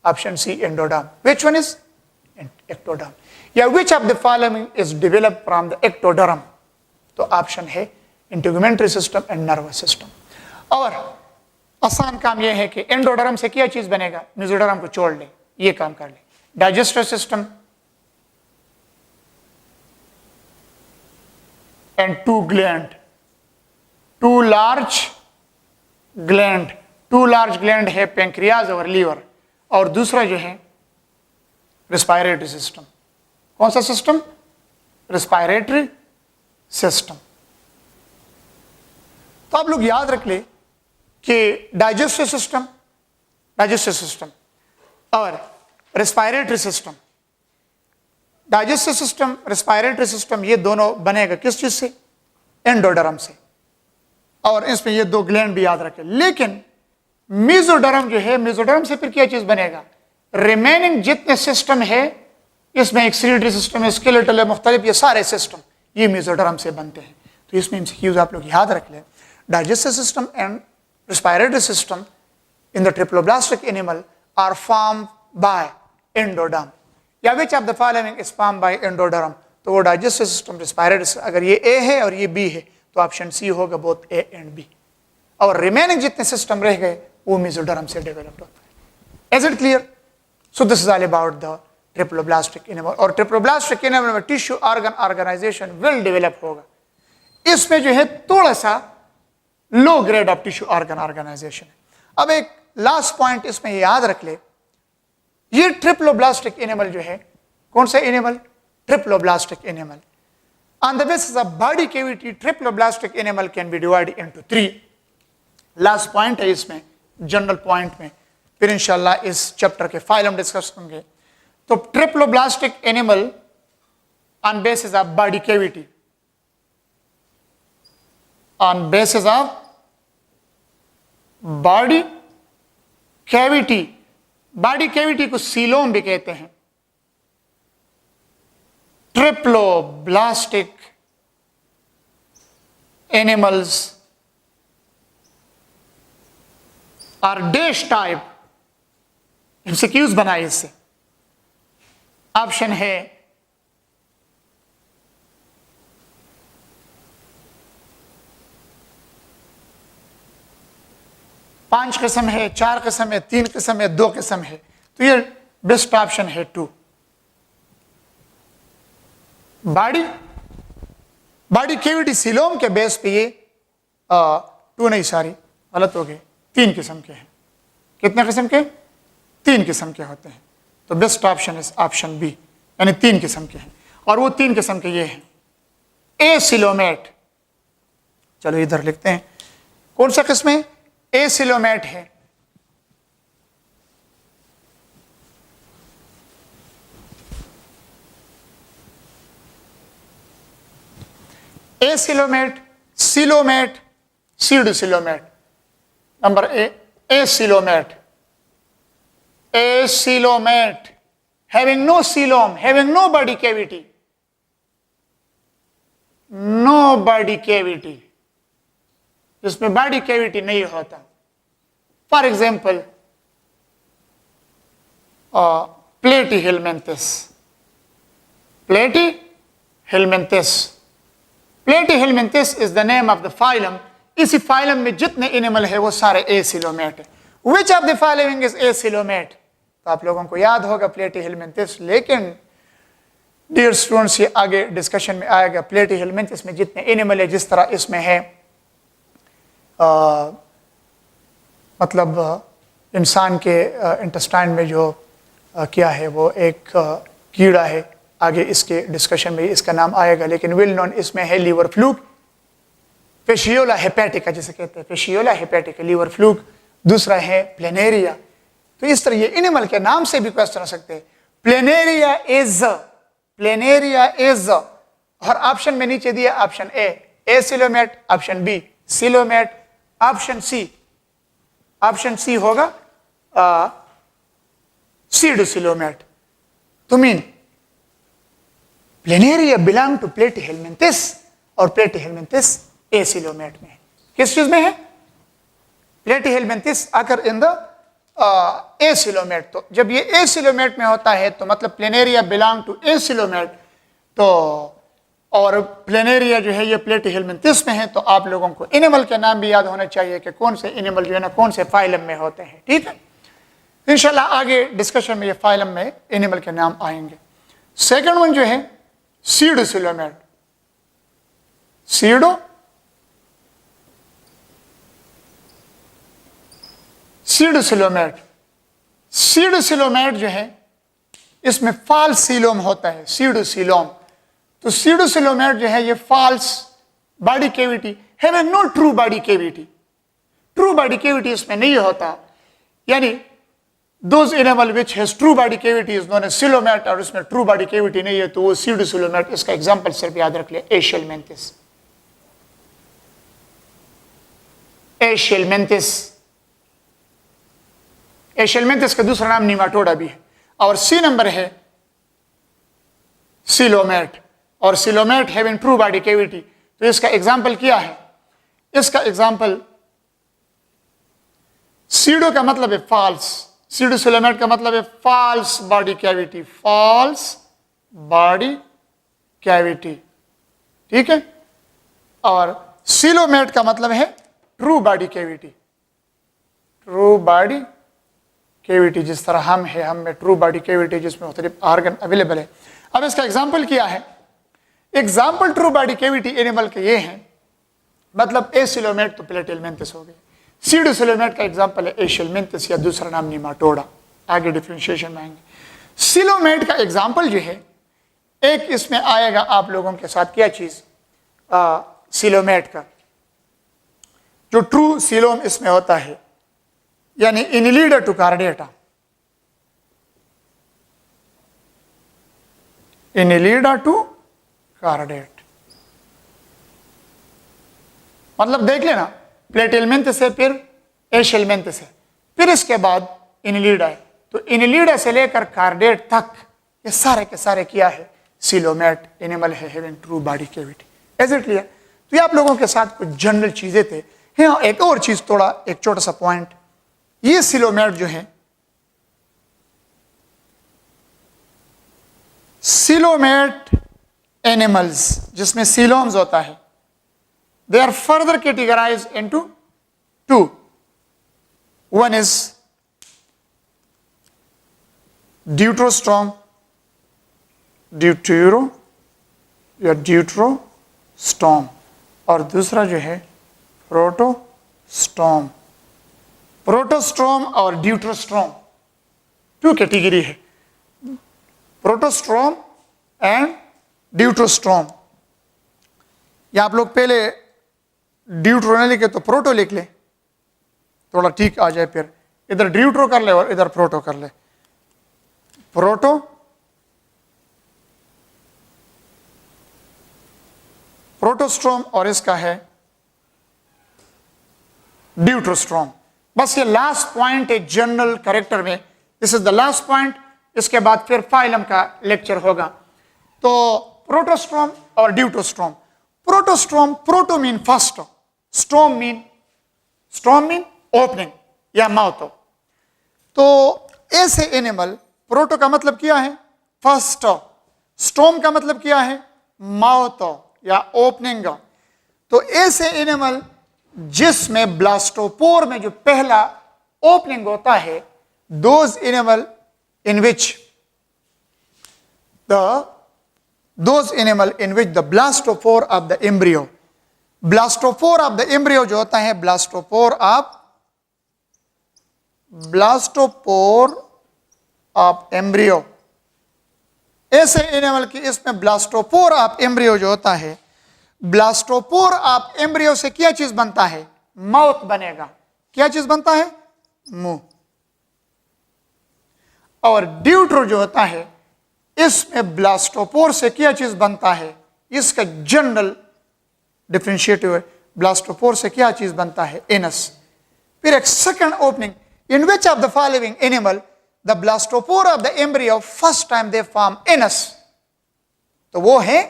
option C endoderm. Which one is ectoderm, या which of the following is develop from the ectoderm, तो option है integumentary system and nervous system. और आसान काम यह है कि एंडोडर्म से क्या चीज बनेगा, मेसोडर्म को छोड़ ले, ये काम कर ले। Digestive system and 2 gland, 2 large gland, 2 large gland है पैंक्रियाज और लीवर, और दूसरा जो है रेस्पिरेटरी सिस्टम। कौन सा सिस्टम, रेस्पिरेटरी सिस्टम। तो आप लोग याद रख ले कि डाइजेस्टिव सिस्टम और respiratory system, digestive system, respiratory system, ये दोनों बनेगा किस चीज से, एंडोडर्म से। और इसमें ये 2 ग्लैंड भी याद रखें। लेकिन मेसोडर्म जो है, मेसोडर्म से फिर क्या चीज बनेगा, रिमेनिंग जितने सिस्टम है, इसमें एक्सक्रीटरी सिस्टम है, स्केलेटल है, मुख्तलिफ, ये सारे सिस्टम ये मेसोडर्म से बनते हैं। तो इसमें एमसीक्यूज आप लोग याद रख लें। Digestive system and respiratory system in the triploblastic animal are formed by endoderm, या which of the following is formed by endoderm, तो वो डाइजेस्टिव सिस्टम, रेस्पिरेटरी, अगर ये A है और ये B है तो ऑप्शन C होगा, बोथ A एंड B। और रिमेनिंग जितने सिस्टम रह गए वो मेसोडर्म से डेवलप्ड होता है। Is it clear? So this is all about the triploblastic animal. और ट्रिप्लोब्लास्टिक एनिमल में tissue organ organisation will develop होगा। इसमें जो है थोड़ा सा low grade of tissue organ organisation है। अब एक लास्ट पॉइंट इसमें याद रख ले, ये ट्रिप्लोब्लास्टिक एनिमल जो है, कौन सा animal, triploblastic animal. On the basis of body cavity, triploblastic animal can be divided into 3. Last point है इसमें, जनरल पॉइंट में, फिर इंशाल्लाह इस चैप्टर के फाइलम डिस्कस होंगे। तो triploblastic animal on basis of body cavity, on basis of body cavity, body cavity को सीलोम भी कहते हैं। Triploblastic animals are dash type, MCQs बनाए इससे। ऑप्शन है पांच किस्म है, 4 किस्म है, 3 किस्म है, 2 किस्म है, तो ये बेस्ट ऑप्शन है 2। बॉडी कैविटी सीलोम के बेस पे ये 2 नहीं, सारी गलत हो गए, 3 किस्म के हैं। कितने किस्म के? 3 किस्म के होते हैं। तो best option is option B, यानी 3 किस्म के हैं। और वो 3 किस्म के ये हैं। एसिलोमेट, चलो इधर लिखते हैं, कौन सा किस्म है? एसिलोमेट है। Acoelomate, coelomate, सीडोसिलोमेट। Number A, acoelomate. Acoelomate having no coelom, having no body cavity, no body cavity, जिसमें बॉडी कैविटी नहीं होता। For example Platyhelminthes. Platyhelminthes, Platyhelminthes is the name of the phylum. इसी फाइलम में जितने animal है वो सारे acoelomate है। Which of the following is acoelomate? तो आप लोगों को याद होगा प्लेटीहेलमिन्थस, लेकिन डियर स्टूडेंट्स ये आगे डिस्कशन में आएगा। प्लेटीहेलमिन्थस में जितने एनिमल है, जिस तरह इसमें है मतलब इंसान के इंटेस्टाइन में जो क्या है वो एक कीड़ा है, आगे इसके डिस्कशन में इसका नाम आएगा, लेकिन वेल नोन इसमें है लीवर फ्लूक, फेशियोला हेपेटिका जिसे कहते हैं, फेशियोला हेपेटिका लीवर फ्लूक। दूसरा है प्लेनेरिया। तो इस तरह ये एनिमल के नाम से भी क्वेश्चन हो सकते हैं। प्लेनेरिया इज, प्लेनेरिया इज, और ऑप्शन में नीचे दिया option A acoelomate, option B coelomate, option C होगा सीडोसिलोमेट। तो mean planaria belong to platyhelminthes और प्लेटीहेलमिन्थस एसिलोमेट में है। किस चीज में है? प्लेटीहेलमिन्थस आकर इन द एसिलोमेट। तो जब ये एसिलोमेट में होता है तो मतलब प्लेनेरिया बिलोंग टू एसिलोमेट, तो और प्लेनेरिया जो है ये प्लेटीहेलमिन्थस में है। तो आप लोगों को एनिमल के नाम भी याद होने चाहिए कि कौन से एनिमल जो है ना कौन से फाइलम में होते हैं। ठीक है, इंशाल्लाह आगे डिस्कशन में ये फाइलम में एनिमल के नाम आएंगे। सेकंड वन जो है सीडोसिलोमेट। सीडोसिलोमेट, सीडोसिलोमेट जो है इसमें फॉल्स सीलोम होता है, सीडोसिलोम। तो सीडोसिलोमेट जो है ये false body cavity, having no true body cavity, true body cavity इसमें नहीं होता। यानी those animal which has true body cavity is known as coelomate, और इसमें ट्रू बॉडी कैविटी नहीं है तो वो सीडोसिलोमेट। इसका एग्जांपल सिर्फ याद रख लिया, एशियलमेंथिस, एशियलमेंथिस। एशियलमेंथिस का दूसरा नाम नीमाटोडा भी है। और सी नंबर है सिलोमेट, और coelomate having true body cavity. तो इसका एग्जांपल क्या है? इसका एग्जांपल सीडो का मतलब है फॉल्स, सीडोसिलोमेट का मतलब है false body cavity, false body cavity. ठीक है, और सिलोमेट का मतलब है true body cavity, true body cavity. जिस तरह हम है, हम में ट्रू बॉडी कैविटी जिसमें मुख्तलिफ ऑर्गन अवेलेबल है। अब इसका एग्जाम्पल क्या है? Example true body cavity animal के ये हैं, मतलब एसिलोमेट तो प्लेटीहेलमिन्थस हो गए, सीडोसिलोमेट का एग्जाम्पल है एशियलमेंथिस या दूसरा नाम नीमाटोडा। आगे डिफ्रेंशिएशन में आएंगे। सिलोमेट का एग्जाम्पल जो है एक इसमें आएगा आप लोगों के साथ क्या चीज, सिलोमेट का जो ट्रू सिलोम इसमें होता है, यानी इनिलिडा टू कार्डेटा, इनिलिडा टू कार्डेट। मतलब देख लेना, प्लेटीहेलमिन्थस से फिर एशियलमेंथिस से, फिर इसके बाद इनिलिडा है। तो इनिलिडा से लेकर कार्डेट तक ये सारे के सारे क्या है? सिलोमेट एनिमल है having true body cavity. Is it clear? तो ये आप लोगों के साथ कुछ जनरल चीजें थे। हाँ, एक और चीज, थोड़ा एक छोटा सा पॉइंट, ये सिलोमेट जो है, सिलोमेट एनिमल्स जिसमें सिलोम्स होता है, they are further categorized into two. One is deuterostrom, deutero, या deutero, स्टॉम, और दूसरा जो है प्रोटोस्टॉम। प्रोटोस्टॉम और ड्यूटरोस्टॉम 2 कैटेगरी है, प्रोटोस्टॉम एंड ड्यूटरोस्टॉम। या आप लोग पहले ड्यूट्रो नहीं लिखे तो प्रोटो लिख ले, थोड़ा ठीक आ जाए, फिर इधर ड्यूट्रो कर ले और इधर प्रोटो कर ले। प्रोटो, प्रोटोस्ट्रोम और इसका है ड्यूट्रोस्ट्रोम। बस ये लास्ट पॉइंट है जनरल कैरेक्टर में, this is the last point. इसके बाद फिर फाइलम का लेक्चर होगा। तो प्रोटोस्ट्रोम और deuterostome. Protostome, proto mean first, stome mean opening या माउथ। तो ऐसे एनिमल, प्रोटो का मतलब क्या है फर्स्ट, स्ट्रोम का मतलब क्या है माउथ या ओपनिंग। तो ऐसे एनिमल जिसमें ब्लास्टोपोर में जो पहला ओपनिंग होता है, those animal in which the blastophore of the embryo, blastopore of the embryo जो होता है, ब्लास्टोपोर ऑफ एम्ब्रियो, ऐसे एनिमल की इसमें ब्लास्टोपोर ऑफ एम्ब्रियो जो होता है, ब्लास्टोपोर ऑफ एम्ब्रियो से क्या चीज बनता है माउथ बनेगा। क्या चीज बनता है मुंह। और ड्यूट्रो जो होता है इसमें ब्लास्टोपोर से क्या चीज बनता है, इसका जनरल डिफरेंशिएटिव है, ब्लास्टोपोर से क्या चीज बनता है एनस। फिर एक second opening, in which of the following animal the blastopore of the embryo first time they form anus, तो वो है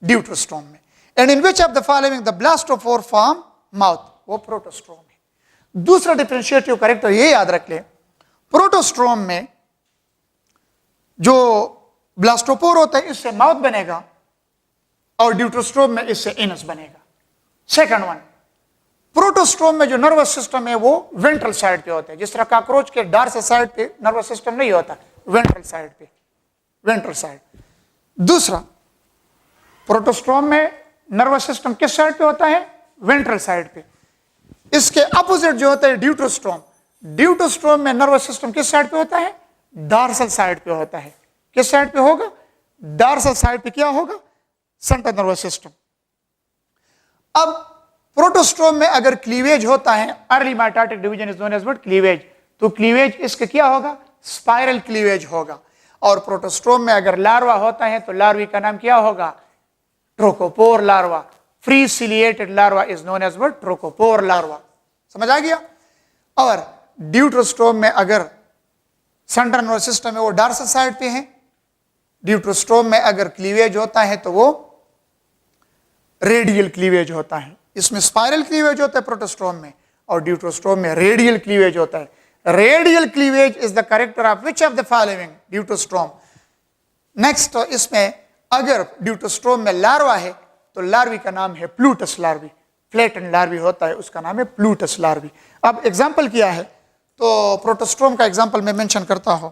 ड्यूट्रोस्ट्रोम में। And in which of the following the blastopore form mouth, वो प्रोटोस्ट्रोम है। दूसरा डिफरेंशिएटिव कैरेक्टर ये याद रख ले, प्रोटोस्ट्रोम में जो ब्लास्टोपोर होता है इससे माउथ बनेगा और ड्यूट्रोस्ट्रोम में इससे एनस बनेगा। सेकंड वन, प्रोटोस्ट्रोम में जो नर्वस सिस्टम है वो वेंट्रल साइड पे होता है, जिस तरह कॉकरोच के डॉर्सल साइड पे नर्वस सिस्टम नहीं होता, वेंट्रल साइड पे, वेंट्रल साइड। दूसरा, प्रोटोस्ट्रोम में नर्वस सिस्टम किस साइड पे होता है वेंट्रल साइड पे। इसके अपोजिट जो होता है ड्यूट्रोस्ट्रोम, ड्यूट्रोस्ट्रोम में नर्वस सिस्टम किस साइड पे होता है डॉर्सल साइड पे होता है। किस साइड पे होगा डॉर्सल साइड पे क्या होगा सेंट्रल नर्वस सिस्टम। अब प्रोटोस्ट्रोम में अगर क्लीवेज होता है, early mitotic division is known as what cleavage, तो क्लीवेज इसका क्या होगा स्पाइरल क्लीवेज होगा। और प्रोटोस्ट्रोम में अगर लार्वा होता है तो लार्वी का नाम क्या होगा trochophore larva. Free ciliated larva is known as what trochophore larva. समझ आ गया। और ड्यूट्रोस्ट्रोम में अगर सेंट्रल नर्वस सिस्टम है वो डॉर्सल साइड पे है, ड्यूट्रोस्ट्रोम में अगर क्लीवेज होता है तो वो रेडियल क्लीवेज होता है। इसमें स्पाइरल क्लीवेज होता है प्रोटोस्ट्रोम में और ड्यूट्रोस्ट्रोम में रेडियल क्लीवेज होता है। Radial cleavage is the character of which of the following deuterostome. Next, इसमें अगर ड्यूट्रोस्ट्रोम में लार्वा है तो लार्वी का नाम है प्लूटस लार्वी, फ्लैटन लार्वी होता है उसका नाम है प्लूटस लार्वी। अब एग्जाम्पल किया है तो प्रोटोस्ट्रोम का एग्जाम्पल मैं मेंशन करता हूं।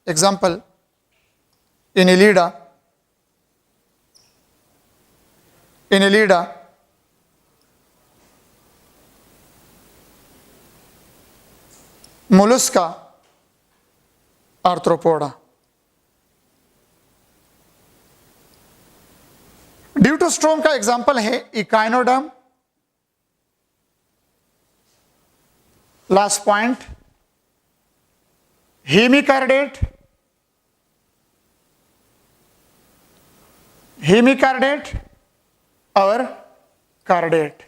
Example Annelida, Annelida Mollusca Arthropoda. Deuterostome का एग्जाम्पल है echinoderm, last point hemichordate, hemichordate और कार्डेट।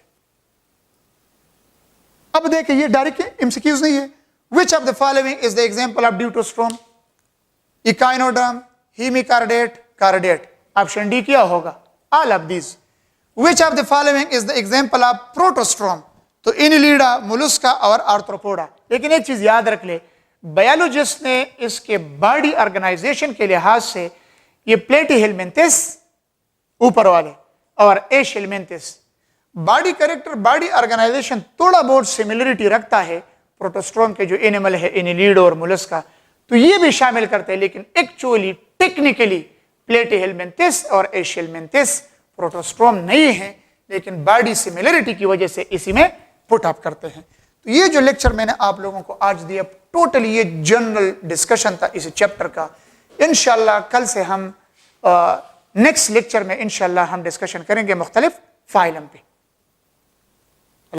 अब देखिए ये डायरेक्ट एमसीक्यूज नहीं है। Which of the following is the example of deuterostome, echinoderm, hemichordate, chordate. Option D क्या होगा all of these. Which of the following is the example of protostome, तो Annelida, Mollusca और arthropoda. लेकिन एक चीज याद रख ले, बायोलॉजिस्ट ने इसके बॉडी ऑर्गेनाइजेशन के लिहाज से ये प्लेटीहेलमिन्थिस ऊपर वाले और एशेलमिन्थिस बॉडी कैरेक्टर, बॉडी ऑर्गेनाइजेशन थोड़ा बहुत सिमिलरिटी रखता है प्रोटोस्ट्रोम के जो एनिमल है इनेलिडा और मोलस्का, तो ये भी शामिल करते हैं। लेकिन एक्चुअली टेक्निकली प्लेटीहेलमिन्थिस और एशेलमिन्थिस प्रोटोस्ट्रोम नहीं है, लेकिन बॉडी सिमिलरिटी की वजह से इसी में पुट अप करते हैं। तो ये जो लेक्चर मैंने आप लोगों को आज दिया, टोटली ये जनरल डिस्कशन था इस चैप्टर का। इंशाल्लाह कल से हम नेक्स्ट लेक्चर में इंशाल्लाह हम डिस्कशन करेंगे मुख्तलिफ फाइलम पे।